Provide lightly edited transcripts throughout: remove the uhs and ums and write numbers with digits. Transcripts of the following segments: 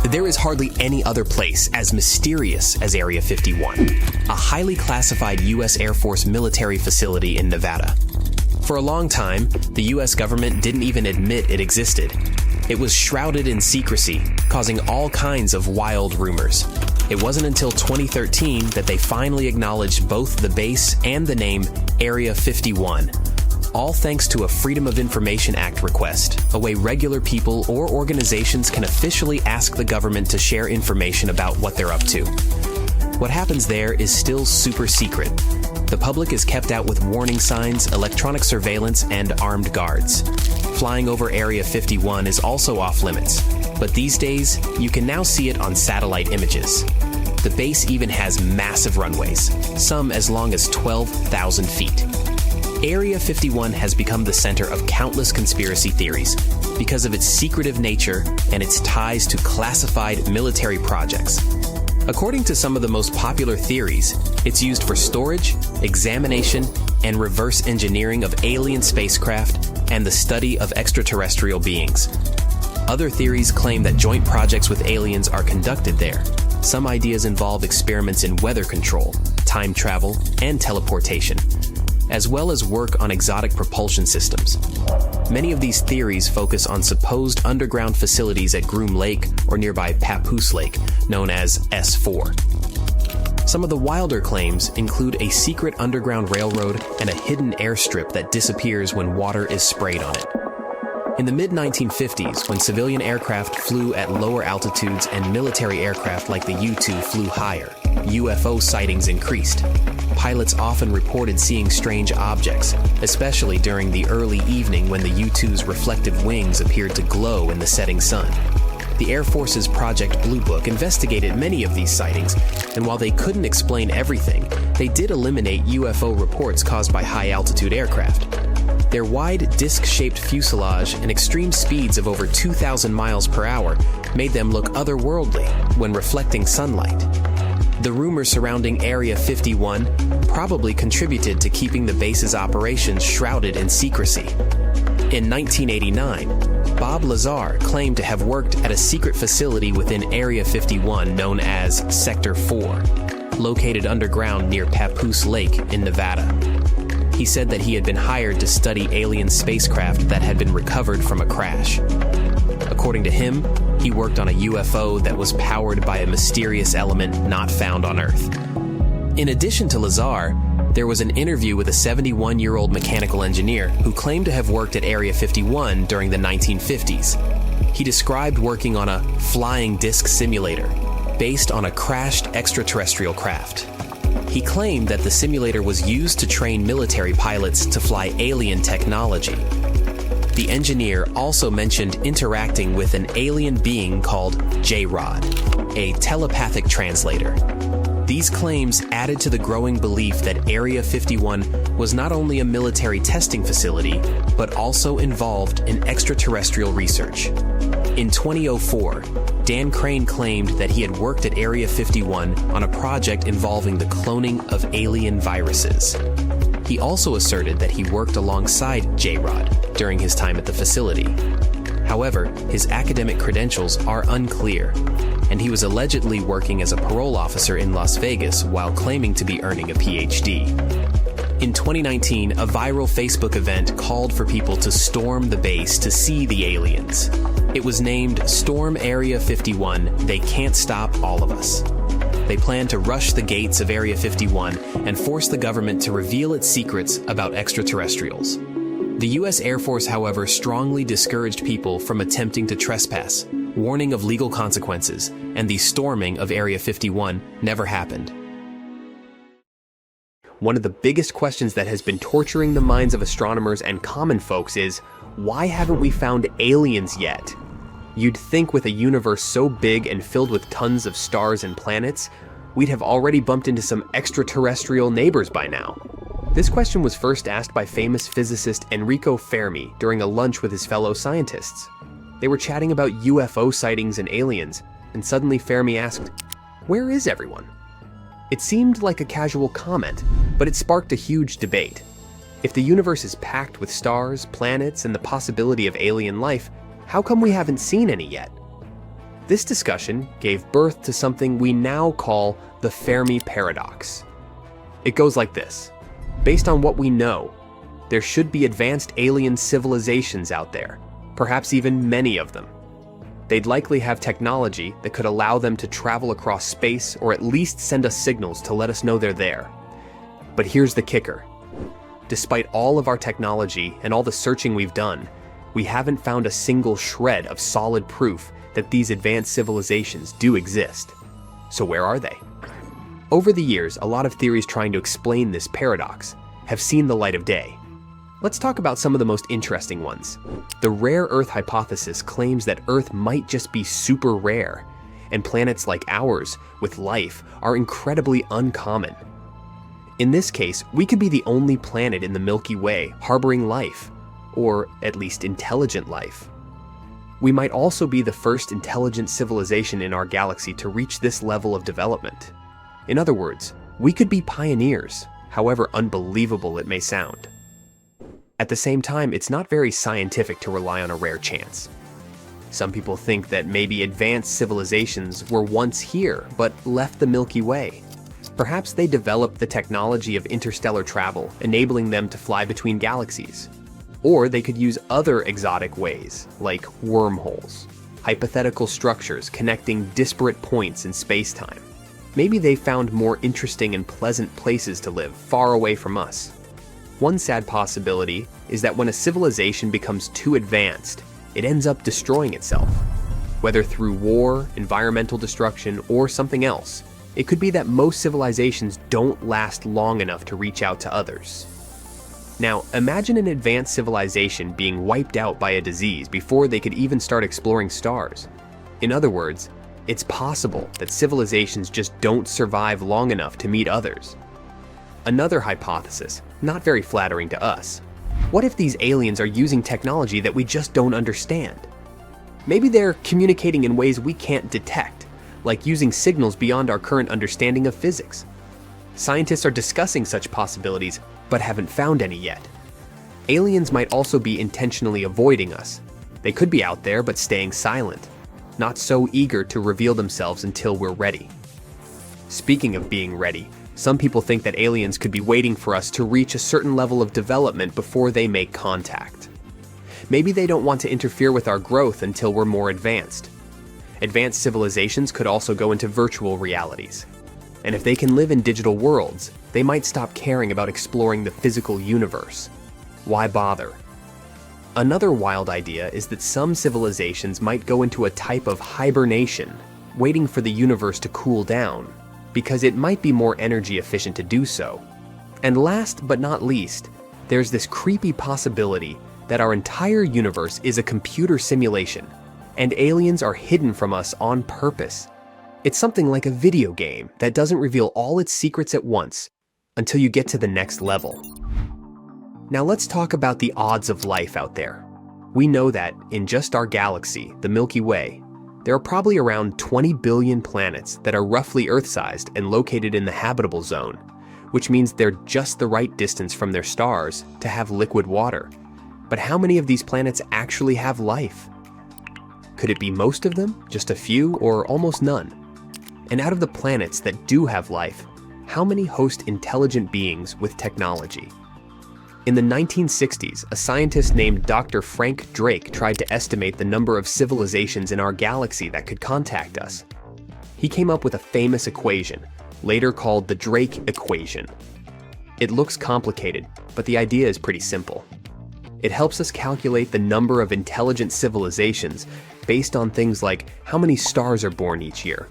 There is hardly any other place as mysterious as Area 51, a highly classified U.S. Air Force military facility in Nevada. For a long time, the U.S. government didn't even admit it existed. It was shrouded in secrecy, causing all kinds of wild rumors. It wasn't until 2013 that they finally acknowledged both the base and the name Area 51, all thanks to a Freedom of Information Act request, a way regular people or organizations can officially ask the government to share information about what they're up to. What happens there is still super secret. The public is kept out with warning signs, electronic surveillance, and armed guards. Flying over Area 51 is also off limits, but these days, you can now see it on satellite images. The base even has massive runways, some as long as 12,000 feet. Area 51 has become the center of countless conspiracy theories because of its secretive nature and its ties to classified military projects. According to some of the most popular theories, it's used for storage, examination, and reverse engineering of alien spacecraft and the study of extraterrestrial beings. Other theories claim that joint projects with aliens are conducted there. Some ideas involve experiments in weather control, time travel, and teleportation, as well as work on exotic propulsion systems. Many of these theories focus on supposed underground facilities at Groom Lake or nearby Papoose Lake, known as S4. Some of the wilder claims include a secret underground railroad and a hidden airstrip that disappears when water is sprayed on it. In the mid-1950s, when civilian aircraft flew at lower altitudes and military aircraft like the U-2 flew higher, UFO sightings increased. Pilots often reported seeing strange objects, especially during the early evening when the U-2's reflective wings appeared to glow in the setting sun. The Air Force's Project Blue Book investigated many of these sightings, and while they couldn't explain everything, they did eliminate UFO reports caused by high-altitude aircraft. Their wide, disc-shaped fuselage and extreme speeds of over 2,000 miles per hour made them look otherworldly when reflecting sunlight. The rumors surrounding Area 51 probably contributed to keeping the base's operations shrouded in secrecy. In 1989, Bob Lazar claimed to have worked at a secret facility within Area 51 known as Sector 4, located underground near Papoose Lake in Nevada. He said that he had been hired to study alien spacecraft that had been recovered from a crash. According to him, he worked on a UFO that was powered by a mysterious element not found on Earth. In addition to Lazar, there was an interview with a 71-year-old mechanical engineer who claimed to have worked at Area 51 during the 1950s. He described working on a flying disc simulator based on a crashed extraterrestrial craft. He claimed that the simulator was used to train military pilots to fly alien technology. The engineer also mentioned interacting with an alien being called J-Rod, a telepathic translator. These claims added to the growing belief that Area 51 was not only a military testing facility, but also involved in extraterrestrial research. In 2004, Dan Crane claimed that he had worked at Area 51 on a project involving the cloning of alien viruses. He also asserted that he worked alongside J-Rod during his time at the facility. However, his academic credentials are unclear, and he was allegedly working as a parole officer in Las Vegas while claiming to be earning a PhD. In 2019, a viral Facebook event called for people to storm the base to see the aliens. It was named Storm Area 51, They Can't Stop All of Us. They plan to rush the gates of Area 51 and force the government to reveal its secrets about extraterrestrials. The U.S. Air Force, however, strongly discouraged people from attempting to trespass, warning of legal consequences, and the storming of Area 51 never happened. One of the biggest questions that has been torturing the minds of astronomers and common folks is, why haven't we found aliens yet? You'd think with a universe so big and filled with tons of stars and planets, we'd have already bumped into some extraterrestrial neighbors by now. This question was first asked by famous physicist Enrico Fermi during a lunch with his fellow scientists. They were chatting about UFO sightings and aliens, and suddenly Fermi asked, "Where is everyone?" It seemed like a casual comment, but it sparked a huge debate. If the universe is packed with stars, planets, and the possibility of alien life, how come we haven't seen any yet? This discussion gave birth to something we now call the Fermi paradox. It goes like this. Based on what we know, there should be advanced alien civilizations out there, perhaps even many of them. They'd likely have technology that could allow them to travel across space or at least send us signals to let us know they're there. But here's the kicker. Despite all of our technology and all the searching we've done, we haven't found a single shred of solid proof that these advanced civilizations do exist. So where are they? Over the years, a lot of theories trying to explain this paradox have seen the light of day. Let's talk about some of the most interesting ones. The rare Earth hypothesis claims that Earth might just be super rare, and planets like ours, with life, are incredibly uncommon. In this case, we could be the only planet in the Milky Way harboring life, or at least intelligent life. We might also be the first intelligent civilization in our galaxy to reach this level of development. In other words, we could be pioneers, however unbelievable it may sound. At the same time, it's not very scientific to rely on a rare chance. Some people think that maybe advanced civilizations were once here, but left the Milky Way. Perhaps they developed the technology of interstellar travel, enabling them to fly between galaxies. Or they could use other exotic ways, like wormholes, hypothetical structures connecting disparate points in space-time. Maybe they found more interesting and pleasant places to live far away from us. One sad possibility is that when a civilization becomes too advanced, it ends up destroying itself. Whether through war, environmental destruction, or something else, it could be that most civilizations don't last long enough to reach out to others. Now, imagine an advanced civilization being wiped out by a disease before they could even start exploring stars. In other words, it's possible that civilizations just don't survive long enough to meet others. Another hypothesis, not very flattering to us. What if these aliens are using technology that we just don't understand? Maybe they're communicating in ways we can't detect, like using signals beyond our current understanding of physics. Scientists are discussing such possibilities, but haven't found any yet. Aliens might also be intentionally avoiding us. They could be out there but staying silent, not so eager to reveal themselves until we're ready. Speaking of being ready, some people think that aliens could be waiting for us to reach a certain level of development before they make contact. Maybe they don't want to interfere with our growth until we're more advanced. Advanced civilizations could also go into virtual realities. And if they can live in digital worlds, they might stop caring about exploring the physical universe. Why bother? Another wild idea is that some civilizations might go into a type of hibernation, waiting for the universe to cool down, because it might be more energy efficient to do so. And last but not least, there's this creepy possibility that our entire universe is a computer simulation, and aliens are hidden from us on purpose. It's something like a video game that doesn't reveal all its secrets at once until you get to the next level. Now let's talk about the odds of life out there. We know that in just our galaxy, the Milky Way, there are probably around 20 billion planets that are roughly Earth-sized and located in the habitable zone, which means they're just the right distance from their stars to have liquid water. But how many of these planets actually have life? Could it be most of them, just a few, or almost none? And out of the planets that do have life, how many host intelligent beings with technology? In the 1960s, a scientist named Dr. Frank Drake tried to estimate the number of civilizations in our galaxy that could contact us. He came up with a famous equation, later called the Drake equation. It looks complicated, but the idea is pretty simple. It helps us calculate the number of intelligent civilizations based on things like how many stars are born each year,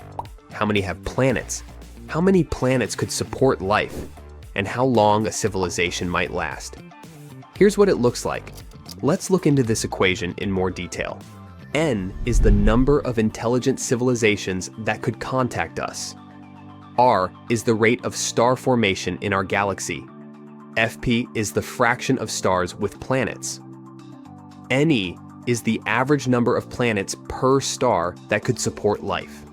how many have planets, how many planets could support life, and how long a civilization might last. Here's what it looks like. Let's look into this equation in more detail. N is the number of intelligent civilizations that could contact us. R is the rate of star formation in our galaxy. FP is the fraction of stars with planets. NE is the average number of planets per star that could support life.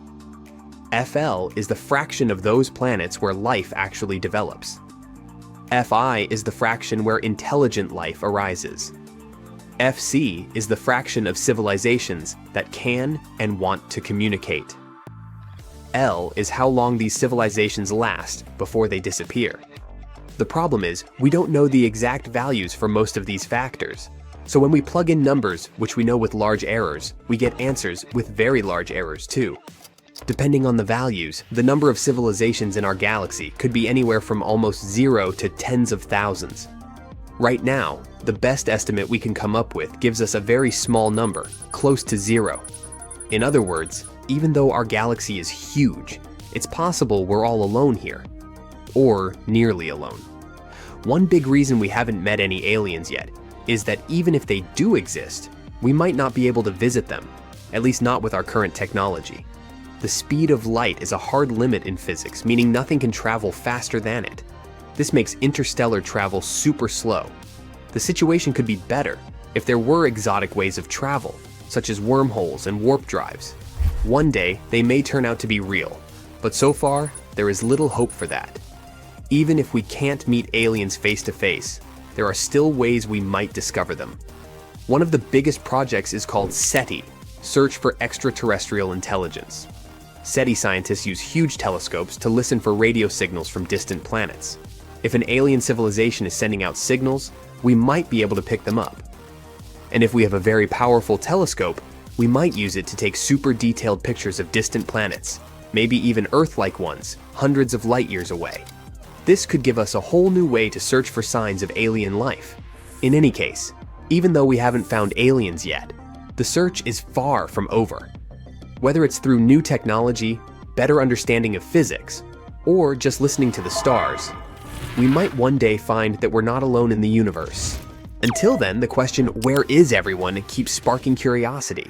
FL is the fraction of those planets where life actually develops. Fi is the fraction where intelligent life arises. FC is the fraction of civilizations that can and want to communicate. L is how long these civilizations last before they disappear. The problem is, we don't know the exact values for most of these factors. So when we plug in numbers, which we know with large errors, we get answers with very large errors too. Depending on the values, the number of civilizations in our galaxy could be anywhere from almost 0 to tens of thousands. Right now, the best estimate we can come up with gives us a very small number, close to 0. In other words, even though our galaxy is huge, it's possible we're all alone here. Or nearly alone. One big reason we haven't met any aliens yet is that even if they do exist, we might not be able to visit them, at least not with our current technology. The speed of light is a hard limit in physics, meaning nothing can travel faster than it. This makes interstellar travel super slow. The situation could be better if there were exotic ways of travel, such as wormholes and warp drives. One day, they may turn out to be real, but so far, there is little hope for that. Even if we can't meet aliens face to face, there are still ways we might discover them. One of the biggest projects is called SETI, Search for Extraterrestrial Intelligence. SETI scientists use huge telescopes to listen for radio signals from distant planets. If an alien civilization is sending out signals, we might be able to pick them up. And if we have a very powerful telescope, we might use it to take super detailed pictures of distant planets, maybe even Earth-like ones, hundreds of light years away. This could give us a whole new way to search for signs of alien life. In any case, even though we haven't found aliens yet, the search is far from over. Whether it's through new technology, better understanding of physics, or just listening to the stars, we might one day find that we're not alone in the universe. Until then, the question, where is everyone, keeps sparking curiosity.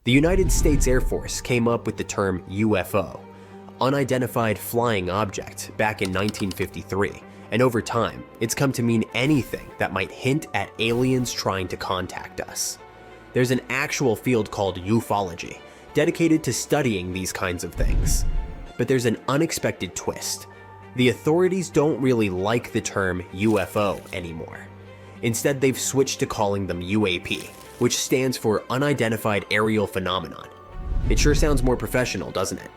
The United States Air Force came up with the term UFO, unidentified flying object, back in 1953, and over time, it's come to mean anything that might hint at aliens trying to contact us. There's an actual field called ufology, dedicated to studying these kinds of things. But there's an unexpected twist. The authorities don't really like the term UFO anymore. Instead, they've switched to calling them UAP, which stands for Unidentified Aerial Phenomenon. It sure sounds more professional, doesn't it?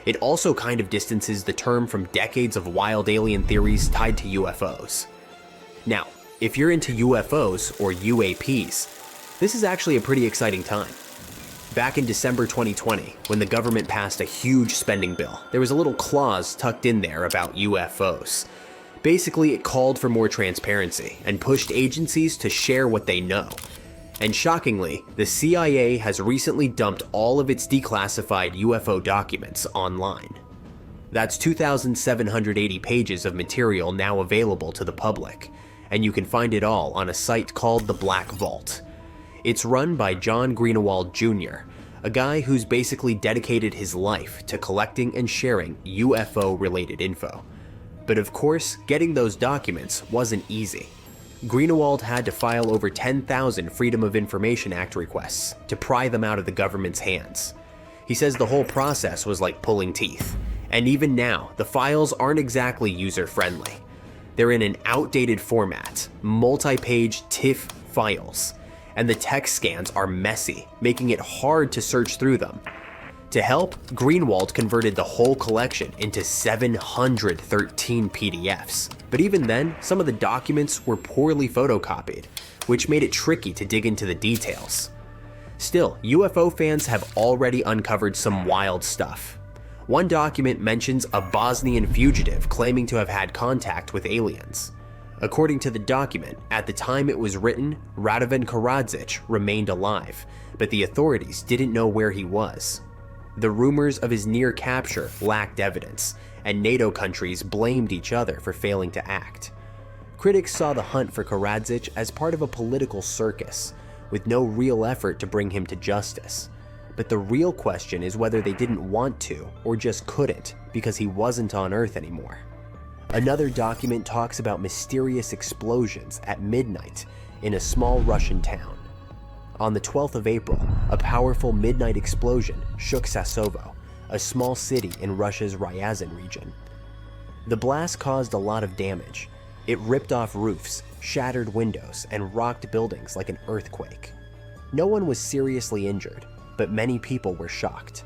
It also kind of distances the term from decades of wild alien theories tied to UFOs. Now, if you're into UFOs or UAPs, this is actually a pretty exciting time. Back in December 2020, when the government passed a huge spending bill, there was a little clause tucked in there about UFOs. Basically, it called for more transparency and pushed agencies to share what they know. And shockingly, the CIA has recently dumped all of its declassified UFO documents online. That's 2,780 pages of material now available to the public, and you can find it all on a site called the Black Vault. It's run by John Greenewald Jr., a guy who's basically dedicated his life to collecting and sharing UFO-related info. But of course, getting those documents wasn't easy. Greenewald had to file over 10,000 Freedom of Information Act requests to pry them out of the government's hands. He says the whole process was like pulling teeth, and even now, the files aren't exactly user-friendly. They're in an outdated format, multi-page TIFF files, and the text scans are messy, making it hard to search through them. To help, Greenewald converted the whole collection into 713 PDFs. But even then, some of the documents were poorly photocopied, which made it tricky to dig into the details. Still, UFO fans have already uncovered some wild stuff. One document mentions a Bosnian fugitive claiming to have had contact with aliens. According to the document, at the time it was written, Radovan Karadzic remained alive, but the authorities didn't know where he was. The rumors of his near capture lacked evidence, and NATO countries blamed each other for failing to act. Critics saw the hunt for Karadzic as part of a political circus, with no real effort to bring him to justice. But the real question is whether they didn't want to, or just couldn't, because he wasn't on Earth anymore. Another document talks about mysterious explosions at midnight in a small Russian town. On the 12th of April, a powerful midnight explosion shook Sassovo, a small city in Russia's Ryazan region. The blast caused a lot of damage. It ripped off roofs, shattered windows, and rocked buildings like an earthquake. No one was seriously injured, but many people were shocked.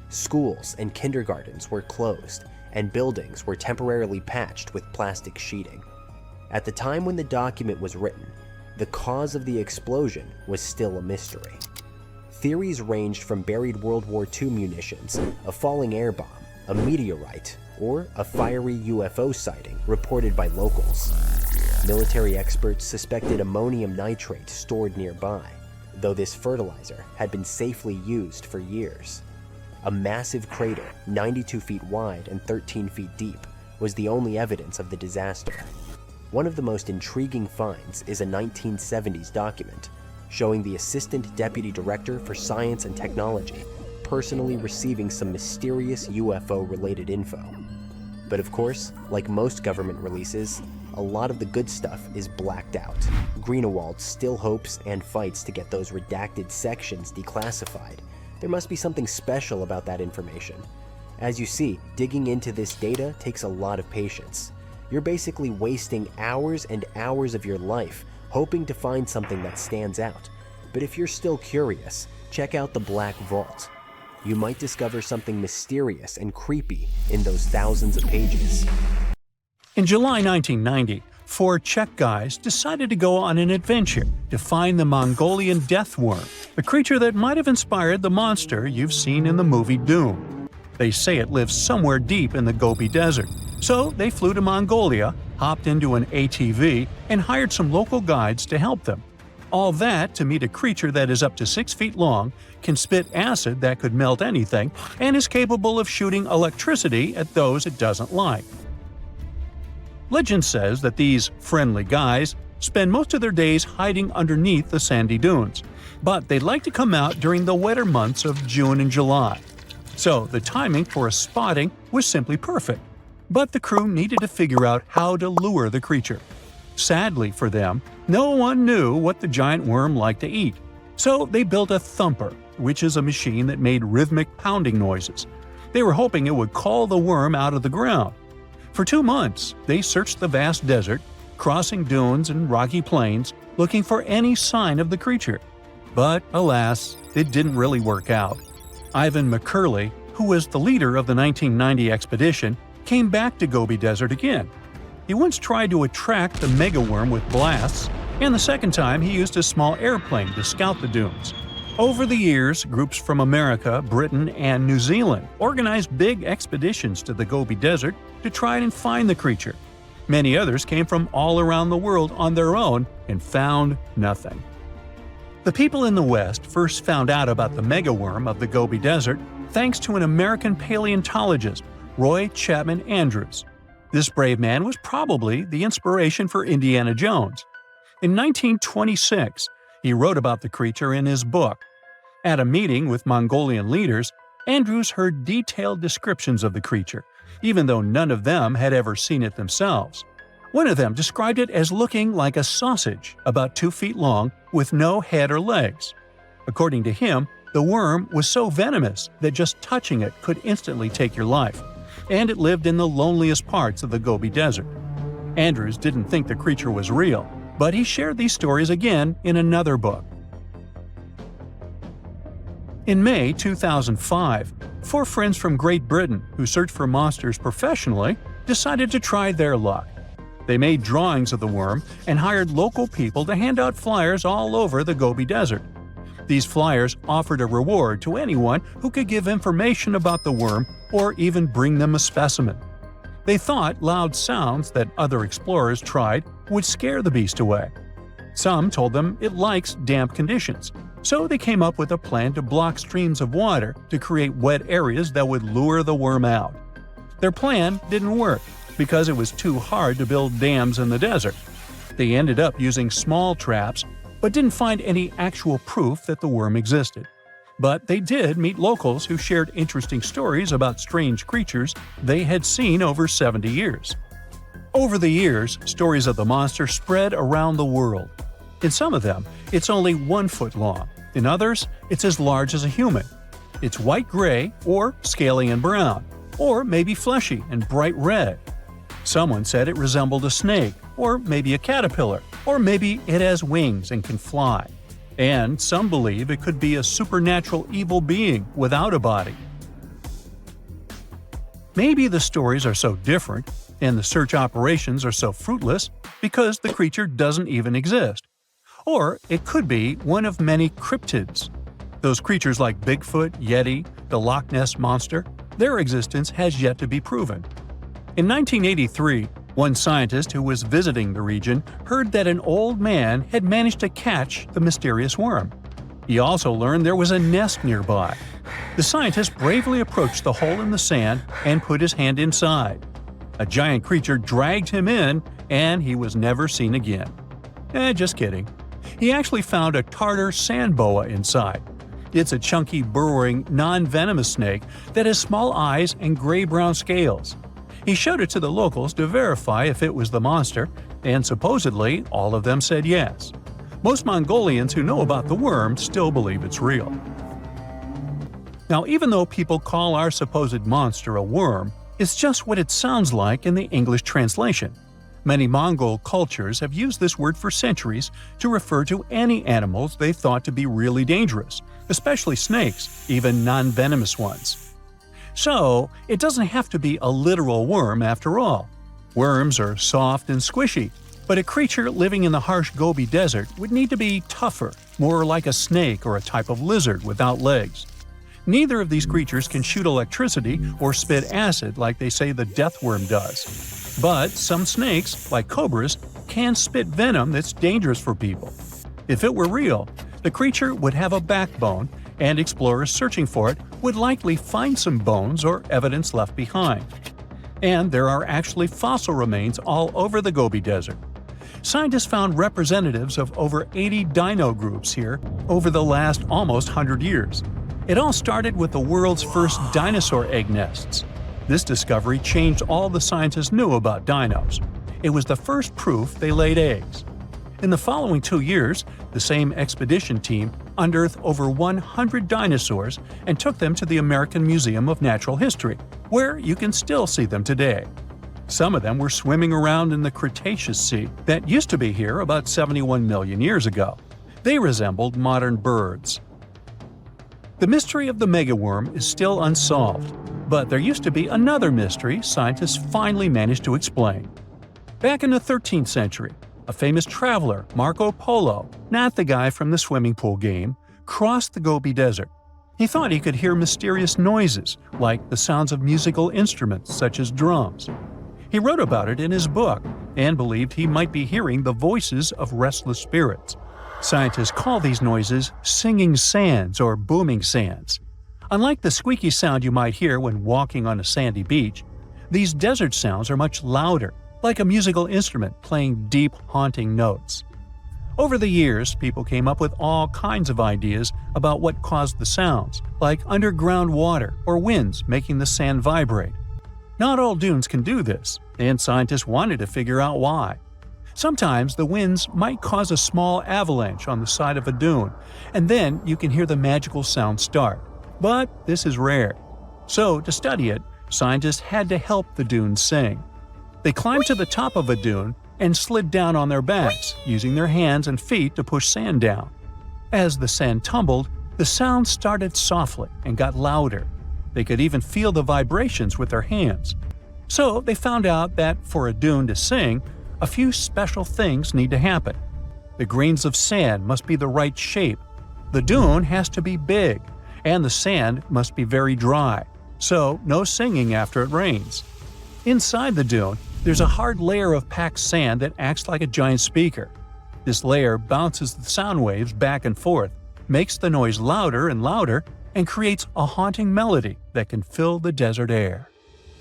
Schools and kindergartens were closed, and buildings were temporarily patched with plastic sheeting. At the time when the document was written, the cause of the explosion was still a mystery. Theories ranged from buried World War II munitions, a falling air bomb, a meteorite, or a fiery UFO sighting reported by locals. Military experts suspected ammonium nitrate stored nearby, though this fertilizer had been safely used for years. A massive crater, 92 feet wide and 13 feet deep, was the only evidence of the disaster. One of the most intriguing finds is a 1970s document showing the Assistant Deputy Director for Science and Technology personally receiving some mysterious UFO-related info. But of course, like most government releases, a lot of the good stuff is blacked out. Greenewald still hopes and fights to get those redacted sections declassified. There must be something special about that information. As you see, digging into this data takes a lot of patience. You're basically wasting hours and hours of your life hoping to find something that stands out. But if you're still curious, check out the Black Vault. You might discover something mysterious and creepy in those thousands of pages. In July 1990, 4 Czech guys decided to go on an adventure to find the Mongolian death worm, a creature that might have inspired the monster you've seen in the movie Doom. They say it lives somewhere deep in the Gobi Desert, so they flew to Mongolia, hopped into an ATV, and hired some local guides to help them. All that to meet a creature that is up to 6 feet long, can spit acid that could melt anything, and is capable of shooting electricity at those it doesn't like. Legend says that these friendly guys spend most of their days hiding underneath the sandy dunes, but they'd like to come out during the wetter months of June and July. So the timing for a spotting was simply perfect. But the crew needed to figure out how to lure the creature. Sadly for them, no one knew what the giant worm liked to eat. So they built a thumper, which is a machine that made rhythmic pounding noises. They were hoping it would call the worm out of the ground. For 2 months, they searched the vast desert, crossing dunes and rocky plains, looking for any sign of the creature. But alas, it didn't really work out. Ivan McCurley, who was the leader of the 1990 expedition, came back to Gobi Desert again. He once tried to attract the megaworm with blasts, and the second time he used a small airplane to scout the dunes. Over the years, groups from America, Britain, and New Zealand organized big expeditions to the Gobi Desert to try and find the creature. Many others came from all around the world on their own and found nothing. The people in the West first found out about the megaworm of the Gobi Desert thanks to an American paleontologist, Roy Chapman Andrews. This brave man was probably the inspiration for Indiana Jones. In 1926, he wrote about the creature in his book. At a meeting with Mongolian leaders, Andrews heard detailed descriptions of the creature, even though none of them had ever seen it themselves. One of them described it as looking like a sausage, about 2 feet long, with no head or legs. According to him, the worm was so venomous that just touching it could instantly take your life, and it lived in the loneliest parts of the Gobi Desert. Andrews didn't think the creature was real, but he shared these stories again in another book. In May 2005, 4 friends from Great Britain who search for monsters professionally decided to try their luck. They made drawings of the worm and hired local people to hand out flyers all over the Gobi Desert. These flyers offered a reward to anyone who could give information about the worm or even bring them a specimen. They thought loud sounds that other explorers tried would scare the beast away. Some told them it likes damp conditions, so they came up with a plan to block streams of water to create wet areas that would lure the worm out. Their plan didn't work because it was too hard to build dams in the desert. They ended up using small traps, but didn't find any actual proof that the worm existed. But they did meet locals who shared interesting stories about strange creatures they had seen over 70 years. Over the years, stories of the monster spread around the world. In some of them, it's only 1 foot long. In others, it's as large as a human. It's white-gray or scaly and brown, or maybe fleshy and bright red. Someone said it resembled a snake, or maybe a caterpillar, or maybe it has wings and can fly. And some believe it could be a supernatural evil being without a body. Maybe the stories are so different, and the search operations are so fruitless, because the creature doesn't even exist. Or it could be one of many cryptids. Those creatures like Bigfoot, Yeti, the Loch Ness Monster, their existence has yet to be proven. In 1983, one scientist who was visiting the region heard that an old man had managed to catch the mysterious worm. He also learned there was a nest nearby. The scientist bravely approached the hole in the sand and put his hand inside. A giant creature dragged him in, and he was never seen again. Just kidding. He actually found a Tartar sand boa inside. It's a chunky, burrowing, non-venomous snake that has small eyes and gray-brown scales. He showed it to the locals to verify if it was the monster, and supposedly all of them said yes. Most Mongolians who know about the worm still believe it's real. Now, even though people call our supposed monster a worm, it's just what it sounds like in the English translation. Many Mongol cultures have used this word for centuries to refer to any animals they thought to be really dangerous, especially snakes, even non-venomous ones. So, it doesn't have to be a literal worm after all. Worms are soft and squishy, but a creature living in the harsh Gobi Desert would need to be tougher, more like a snake or a type of lizard without legs. Neither of these creatures can shoot electricity or spit acid like they say the death worm does. But some snakes, like cobras, can spit venom that's dangerous for people. If it were real, the creature would have a backbone, and explorers searching for it would likely find some bones or evidence left behind. And there are actually fossil remains all over the Gobi Desert. Scientists found representatives of over 80 dino groups here over the last almost 100 years. It all started with the world's first dinosaur egg nests. This discovery changed all the scientists knew about dinos. It was the first proof they laid eggs. In the following 2 years, the same expedition team unearthed over 100 dinosaurs and took them to the American Museum of Natural History, where you can still see them today. Some of them were swimming around in the Cretaceous Sea that used to be here about 71 million years ago. They resembled modern birds. The mystery of the megaworm is still unsolved, but there used to be another mystery scientists finally managed to explain. Back in the 13th century, a famous traveler, Marco Polo, not the guy from the swimming pool game, crossed the Gobi Desert. He thought he could hear mysterious noises, like the sounds of musical instruments such as drums. He wrote about it in his book and believed he might be hearing the voices of restless spirits. Scientists call these noises singing sands or booming sands. Unlike the squeaky sound you might hear when walking on a sandy beach, these desert sounds are much louder, like a musical instrument playing deep, haunting notes. Over the years, people came up with all kinds of ideas about what caused the sounds, like underground water or winds making the sand vibrate. Not all dunes can do this, and scientists wanted to figure out why. Sometimes the winds might cause a small avalanche on the side of a dune, and then you can hear the magical sound start. But this is rare. So, to study it, scientists had to help the dunes sing. They climbed to the top of a dune and slid down on their backs, using their hands and feet to push sand down. As the sand tumbled, the sound started softly and got louder. They could even feel the vibrations with their hands. So, they found out that for a dune to sing, a few special things need to happen. The grains of sand must be the right shape. The dune has to be big, and the sand must be very dry, so no singing after it rains. Inside the dune, there's a hard layer of packed sand that acts like a giant speaker. This layer bounces the sound waves back and forth, makes the noise louder and louder, and creates a haunting melody that can fill the desert air.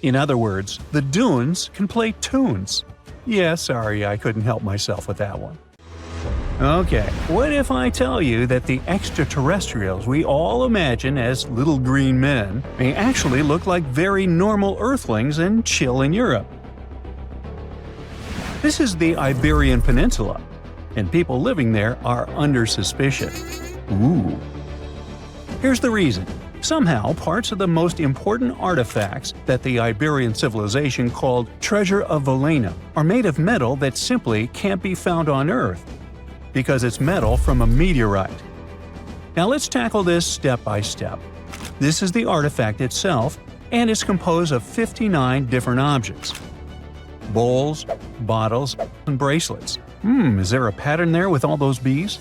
In other words, the dunes can play tunes. Yeah, sorry, I couldn't help myself with that one. Okay, what if I tell you that the extraterrestrials we all imagine as little green men may actually look like very normal Earthlings and chill in Europe? This is the Iberian Peninsula, and people living there are under suspicion. Ooh. Here's the reason. Somehow, parts of the most important artifacts that the Iberian civilization called Treasure of Valena are made of metal that simply can't be found on Earth, because it's metal from a meteorite. Now let's tackle this step by step. This is the artifact itself, and it's composed of 59 different objects. Bowls, bottles, and bracelets. Is there a pattern there with all those bees?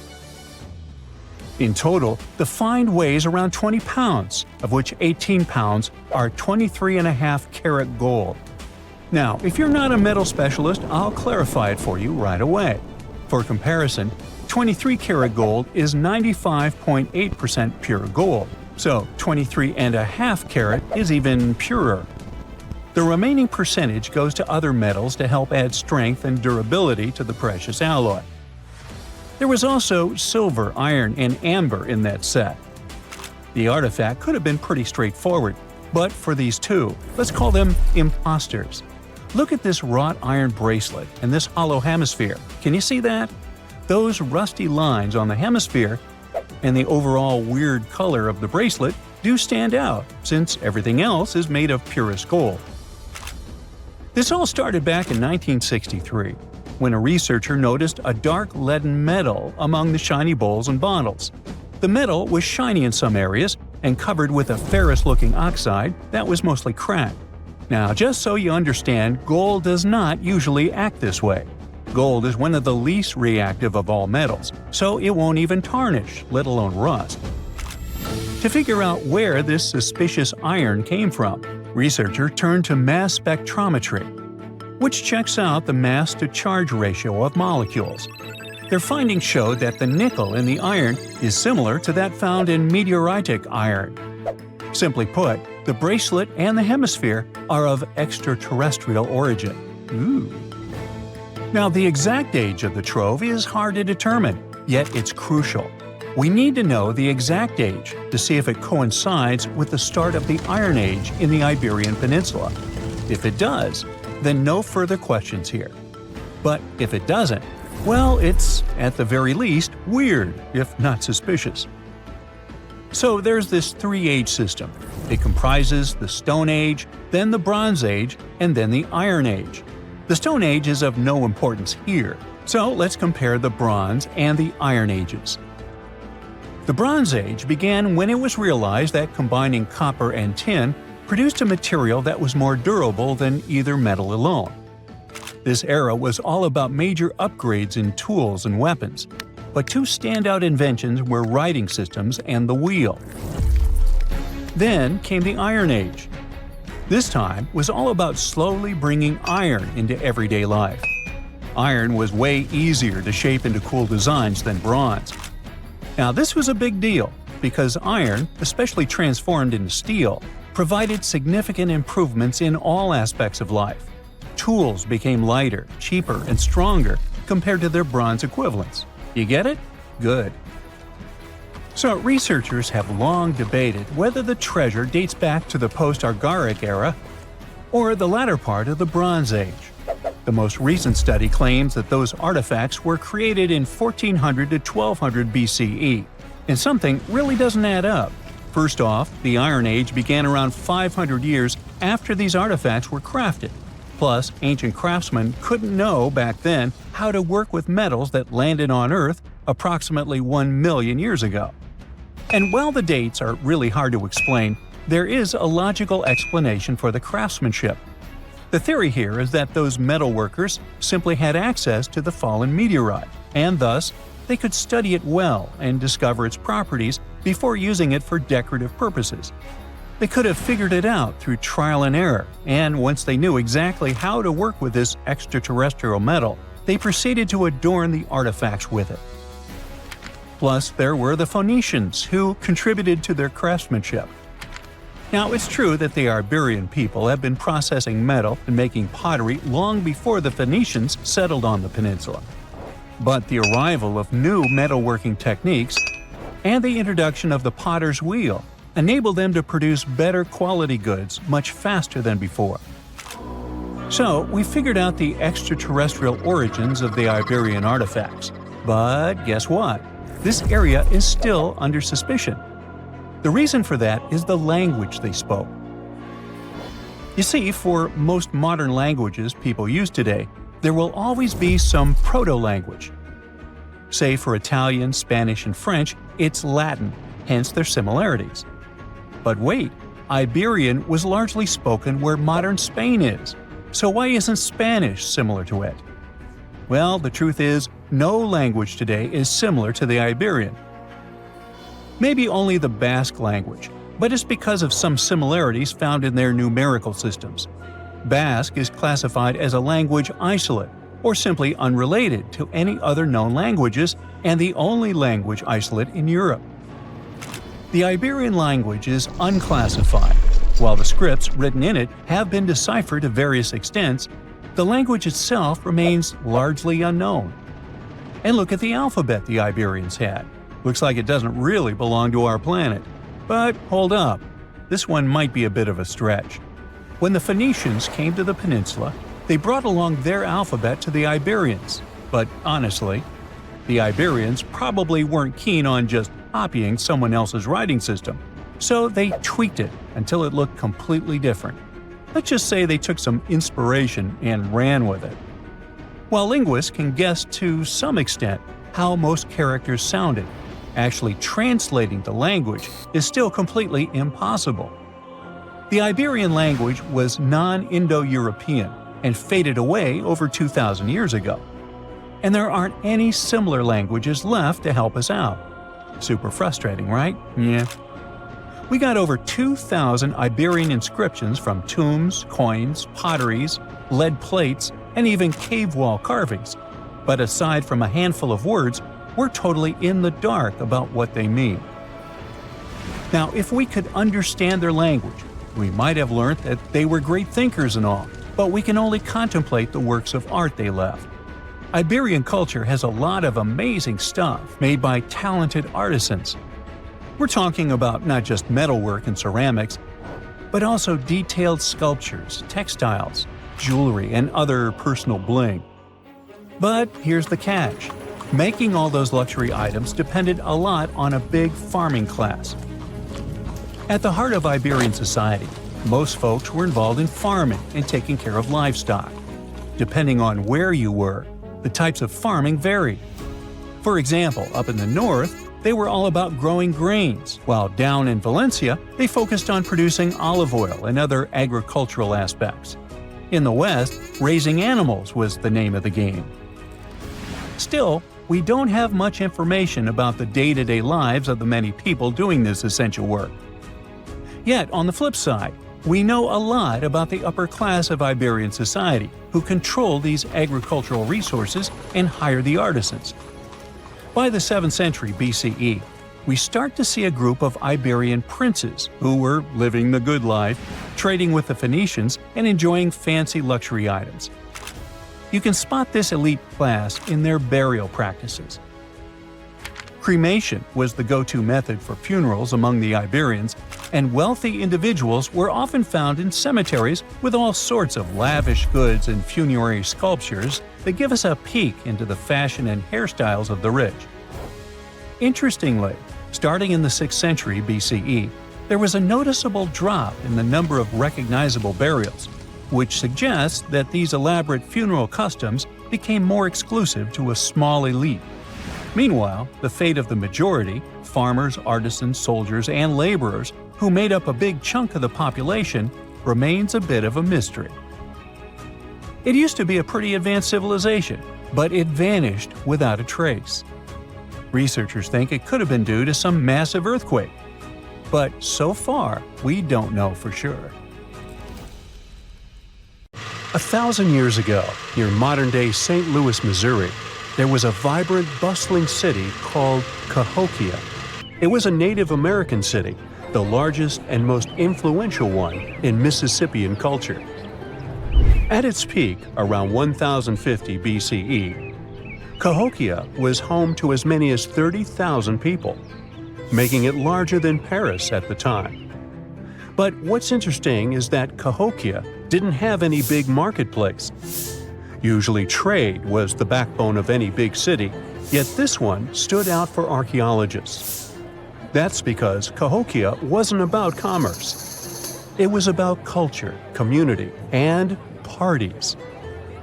In total, the find weighs around 20 pounds, of which 18 pounds are 23.5 karat gold. Now, if you're not a metal specialist, I'll clarify it for you right away. For comparison, 23 karat gold is 95.8% pure gold, so 23.5 karat is even purer. The remaining percentage goes to other metals to help add strength and durability to the precious alloy. There was also silver, iron, and amber in that set. The artifact could have been pretty straightforward, but for these two, let's call them imposters. Look at this wrought iron bracelet and this hollow hemisphere. Can you see that? Those rusty lines on the hemisphere and the overall weird color of the bracelet do stand out, since everything else is made of purest gold. This all started back in 1963, when a researcher noticed a dark leaden metal among the shiny bowls and bottles. The metal was shiny in some areas and covered with a ferrous-looking oxide that was mostly cracked. Now, just so you understand, gold does not usually act this way. Gold is one of the least reactive of all metals, so it won't even tarnish, let alone rust. To figure out where this suspicious iron came from, researchers turned to mass spectrometry, which checks out the mass-to-charge ratio of molecules. Their findings showed that the nickel in the iron is similar to that found in meteoritic iron. Simply put, the bracelet and the hemisphere are of extraterrestrial origin. Now, the exact age of the trove is hard to determine, yet it's crucial. We need to know the exact age to see if it coincides with the start of the Iron Age in the Iberian Peninsula. If it does, then no further questions here. But if it doesn't, well, it's, at the very least, weird, if not suspicious. So there's this three-age system. It comprises the Stone Age, then the Bronze Age, and then the Iron Age. The Stone Age is of no importance here, so let's compare the Bronze and the Iron Ages. The Bronze Age began when it was realized that combining copper and tin produced a material that was more durable than either metal alone. This era was all about major upgrades in tools and weapons, but two standout inventions were writing systems and the wheel. Then came the Iron Age. This time was all about slowly bringing iron into everyday life. Iron was way easier to shape into cool designs than bronze. Now, this was a big deal, because iron, especially transformed into steel, provided significant improvements in all aspects of life. Tools became lighter, cheaper, and stronger compared to their bronze equivalents. You get it? Good. So, researchers have long debated whether the treasure dates back to the post-Archaic era or the latter part of the Bronze Age. The most recent study claims that those artifacts were created in 1400 to 1200 BCE, and something really doesn't add up. First off, the Iron Age began around 500 years after these artifacts were crafted. Plus, ancient craftsmen couldn't know back then how to work with metals that landed on Earth approximately 1 million years ago. And while the dates are really hard to explain, there is a logical explanation for the craftsmanship. The theory here is that those metal workers simply had access to the fallen meteorite, and thus, they could study it well and discover its properties before using it for decorative purposes. They could have figured it out through trial and error, and once they knew exactly how to work with this extraterrestrial metal, they proceeded to adorn the artifacts with it. Plus, there were the Phoenicians, who contributed to their craftsmanship. Now, it's true that the Iberian people have been processing metal and making pottery long before the Phoenicians settled on the peninsula. But the arrival of new metalworking techniques and the introduction of the potter's wheel enabled them to produce better quality goods much faster than before. So, we figured out the extraterrestrial origins of the Iberian artifacts. But guess what? This area is still under suspicion. The reason for that is the language they spoke. You see, for most modern languages people use today, there will always be some proto-language. Say for Italian, Spanish, and French, it's Latin, hence their similarities. But wait, Iberian was largely spoken where modern Spain is, so why isn't Spanish similar to it? Well, the truth is, no language today is similar to the Iberian. Maybe only the Basque language, but it's because of some similarities found in their numerical systems. Basque is classified as a language isolate, or simply unrelated to any other known languages, and the only language isolate in Europe. The Iberian language is unclassified. While the scripts written in it have been deciphered to various extents, the language itself remains largely unknown. And look at the alphabet the Iberians had. Looks like it doesn't really belong to our planet. But hold up, this one might be a bit of a stretch. When the Phoenicians came to the peninsula, they brought along their alphabet to the Iberians. But honestly, the Iberians probably weren't keen on just copying someone else's writing system, so they tweaked it until it looked completely different. Let's just say they took some inspiration and ran with it. While linguists can guess to some extent how most characters sounded, actually translating the language is still completely impossible. The Iberian language was non-Indo-European and faded away over 2,000 years ago. And there aren't any similar languages left to help us out. Super frustrating, right? Yeah. We got over 2,000 Iberian inscriptions from tombs, coins, potteries, lead plates, and even cave wall carvings. But aside from a handful of words, we're totally in the dark about what they mean. Now, if we could understand their language, we might have learned that they were great thinkers and all, but we can only contemplate the works of art they left. Iberian culture has a lot of amazing stuff made by talented artisans. We're talking about not just metalwork and ceramics, but also detailed sculptures, textiles, jewelry, and other personal bling. But here's the catch. Making all those luxury items depended a lot on a big farming class. At the heart of Iberian society, most folks were involved in farming and taking care of livestock. Depending on where you were, the types of farming varied. For example, up in the north, they were all about growing grains, while down in Valencia, they focused on producing olive oil and other agricultural aspects. In the west, raising animals was the name of the game. Still, we don't have much information about the day-to-day lives of the many people doing this essential work. Yet, on the flip side, we know a lot about the upper class of Iberian society, who control these agricultural resources and hire the artisans. By the 7th century BCE, we start to see a group of Iberian princes who were living the good life, trading with the Phoenicians and enjoying fancy luxury items. You can spot this elite class in their burial practices. Cremation was the go-to method for funerals among the Iberians, and wealthy individuals were often found in cemeteries with all sorts of lavish goods and funerary sculptures that give us a peek into the fashion and hairstyles of the rich. Interestingly, starting in the 6th century BCE, there was a noticeable drop in the number of recognizable burials, which suggests that these elaborate funeral customs became more exclusive to a small elite. Meanwhile, the fate of the majority, farmers, artisans, soldiers, and laborers, who made up a big chunk of the population, remains a bit of a mystery. It used to be a pretty advanced civilization, but it vanished without a trace. Researchers think it could have been due to some massive earthquake, but so far, we don't know for sure. 1,000 years ago, near modern-day St. Louis, Missouri, there was a vibrant, bustling city called Cahokia. It was a Native American city, the largest and most influential one in Mississippian culture. At its peak, around 1050 BCE, Cahokia was home to as many as 30,000 people, making it larger than Paris at the time. But what's interesting is that Cahokia didn't have any big marketplace. Usually trade was the backbone of any big city, yet this one stood out for archaeologists. That's because Cahokia wasn't about commerce. It was about culture, community, and parties.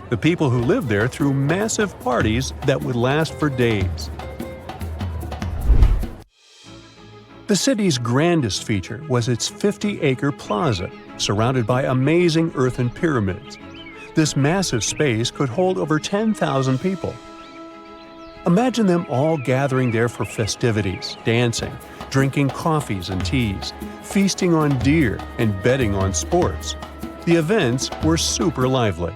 The people who lived there threw massive parties that would last for days. The city's grandest feature was its 50-acre plaza, surrounded by amazing earthen pyramids. This massive space could hold over 10,000 people. Imagine them all gathering there for festivities, dancing, drinking coffees and teas, feasting on deer, and betting on sports. The events were super lively.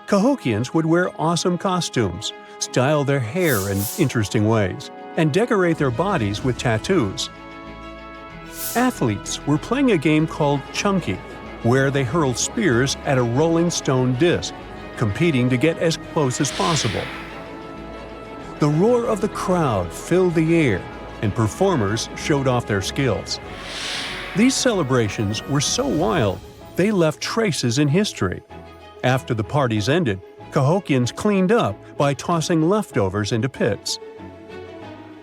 Cahokians would wear awesome costumes, style their hair in interesting ways, and decorate their bodies with tattoos. Athletes were playing a game called chunky, where they hurled spears at a rolling stone disc, competing to get as close as possible. The roar of the crowd filled the air, and performers showed off their skills. These celebrations were so wild, they left traces in history. After the parties ended, Cahokians cleaned up by tossing leftovers into pits.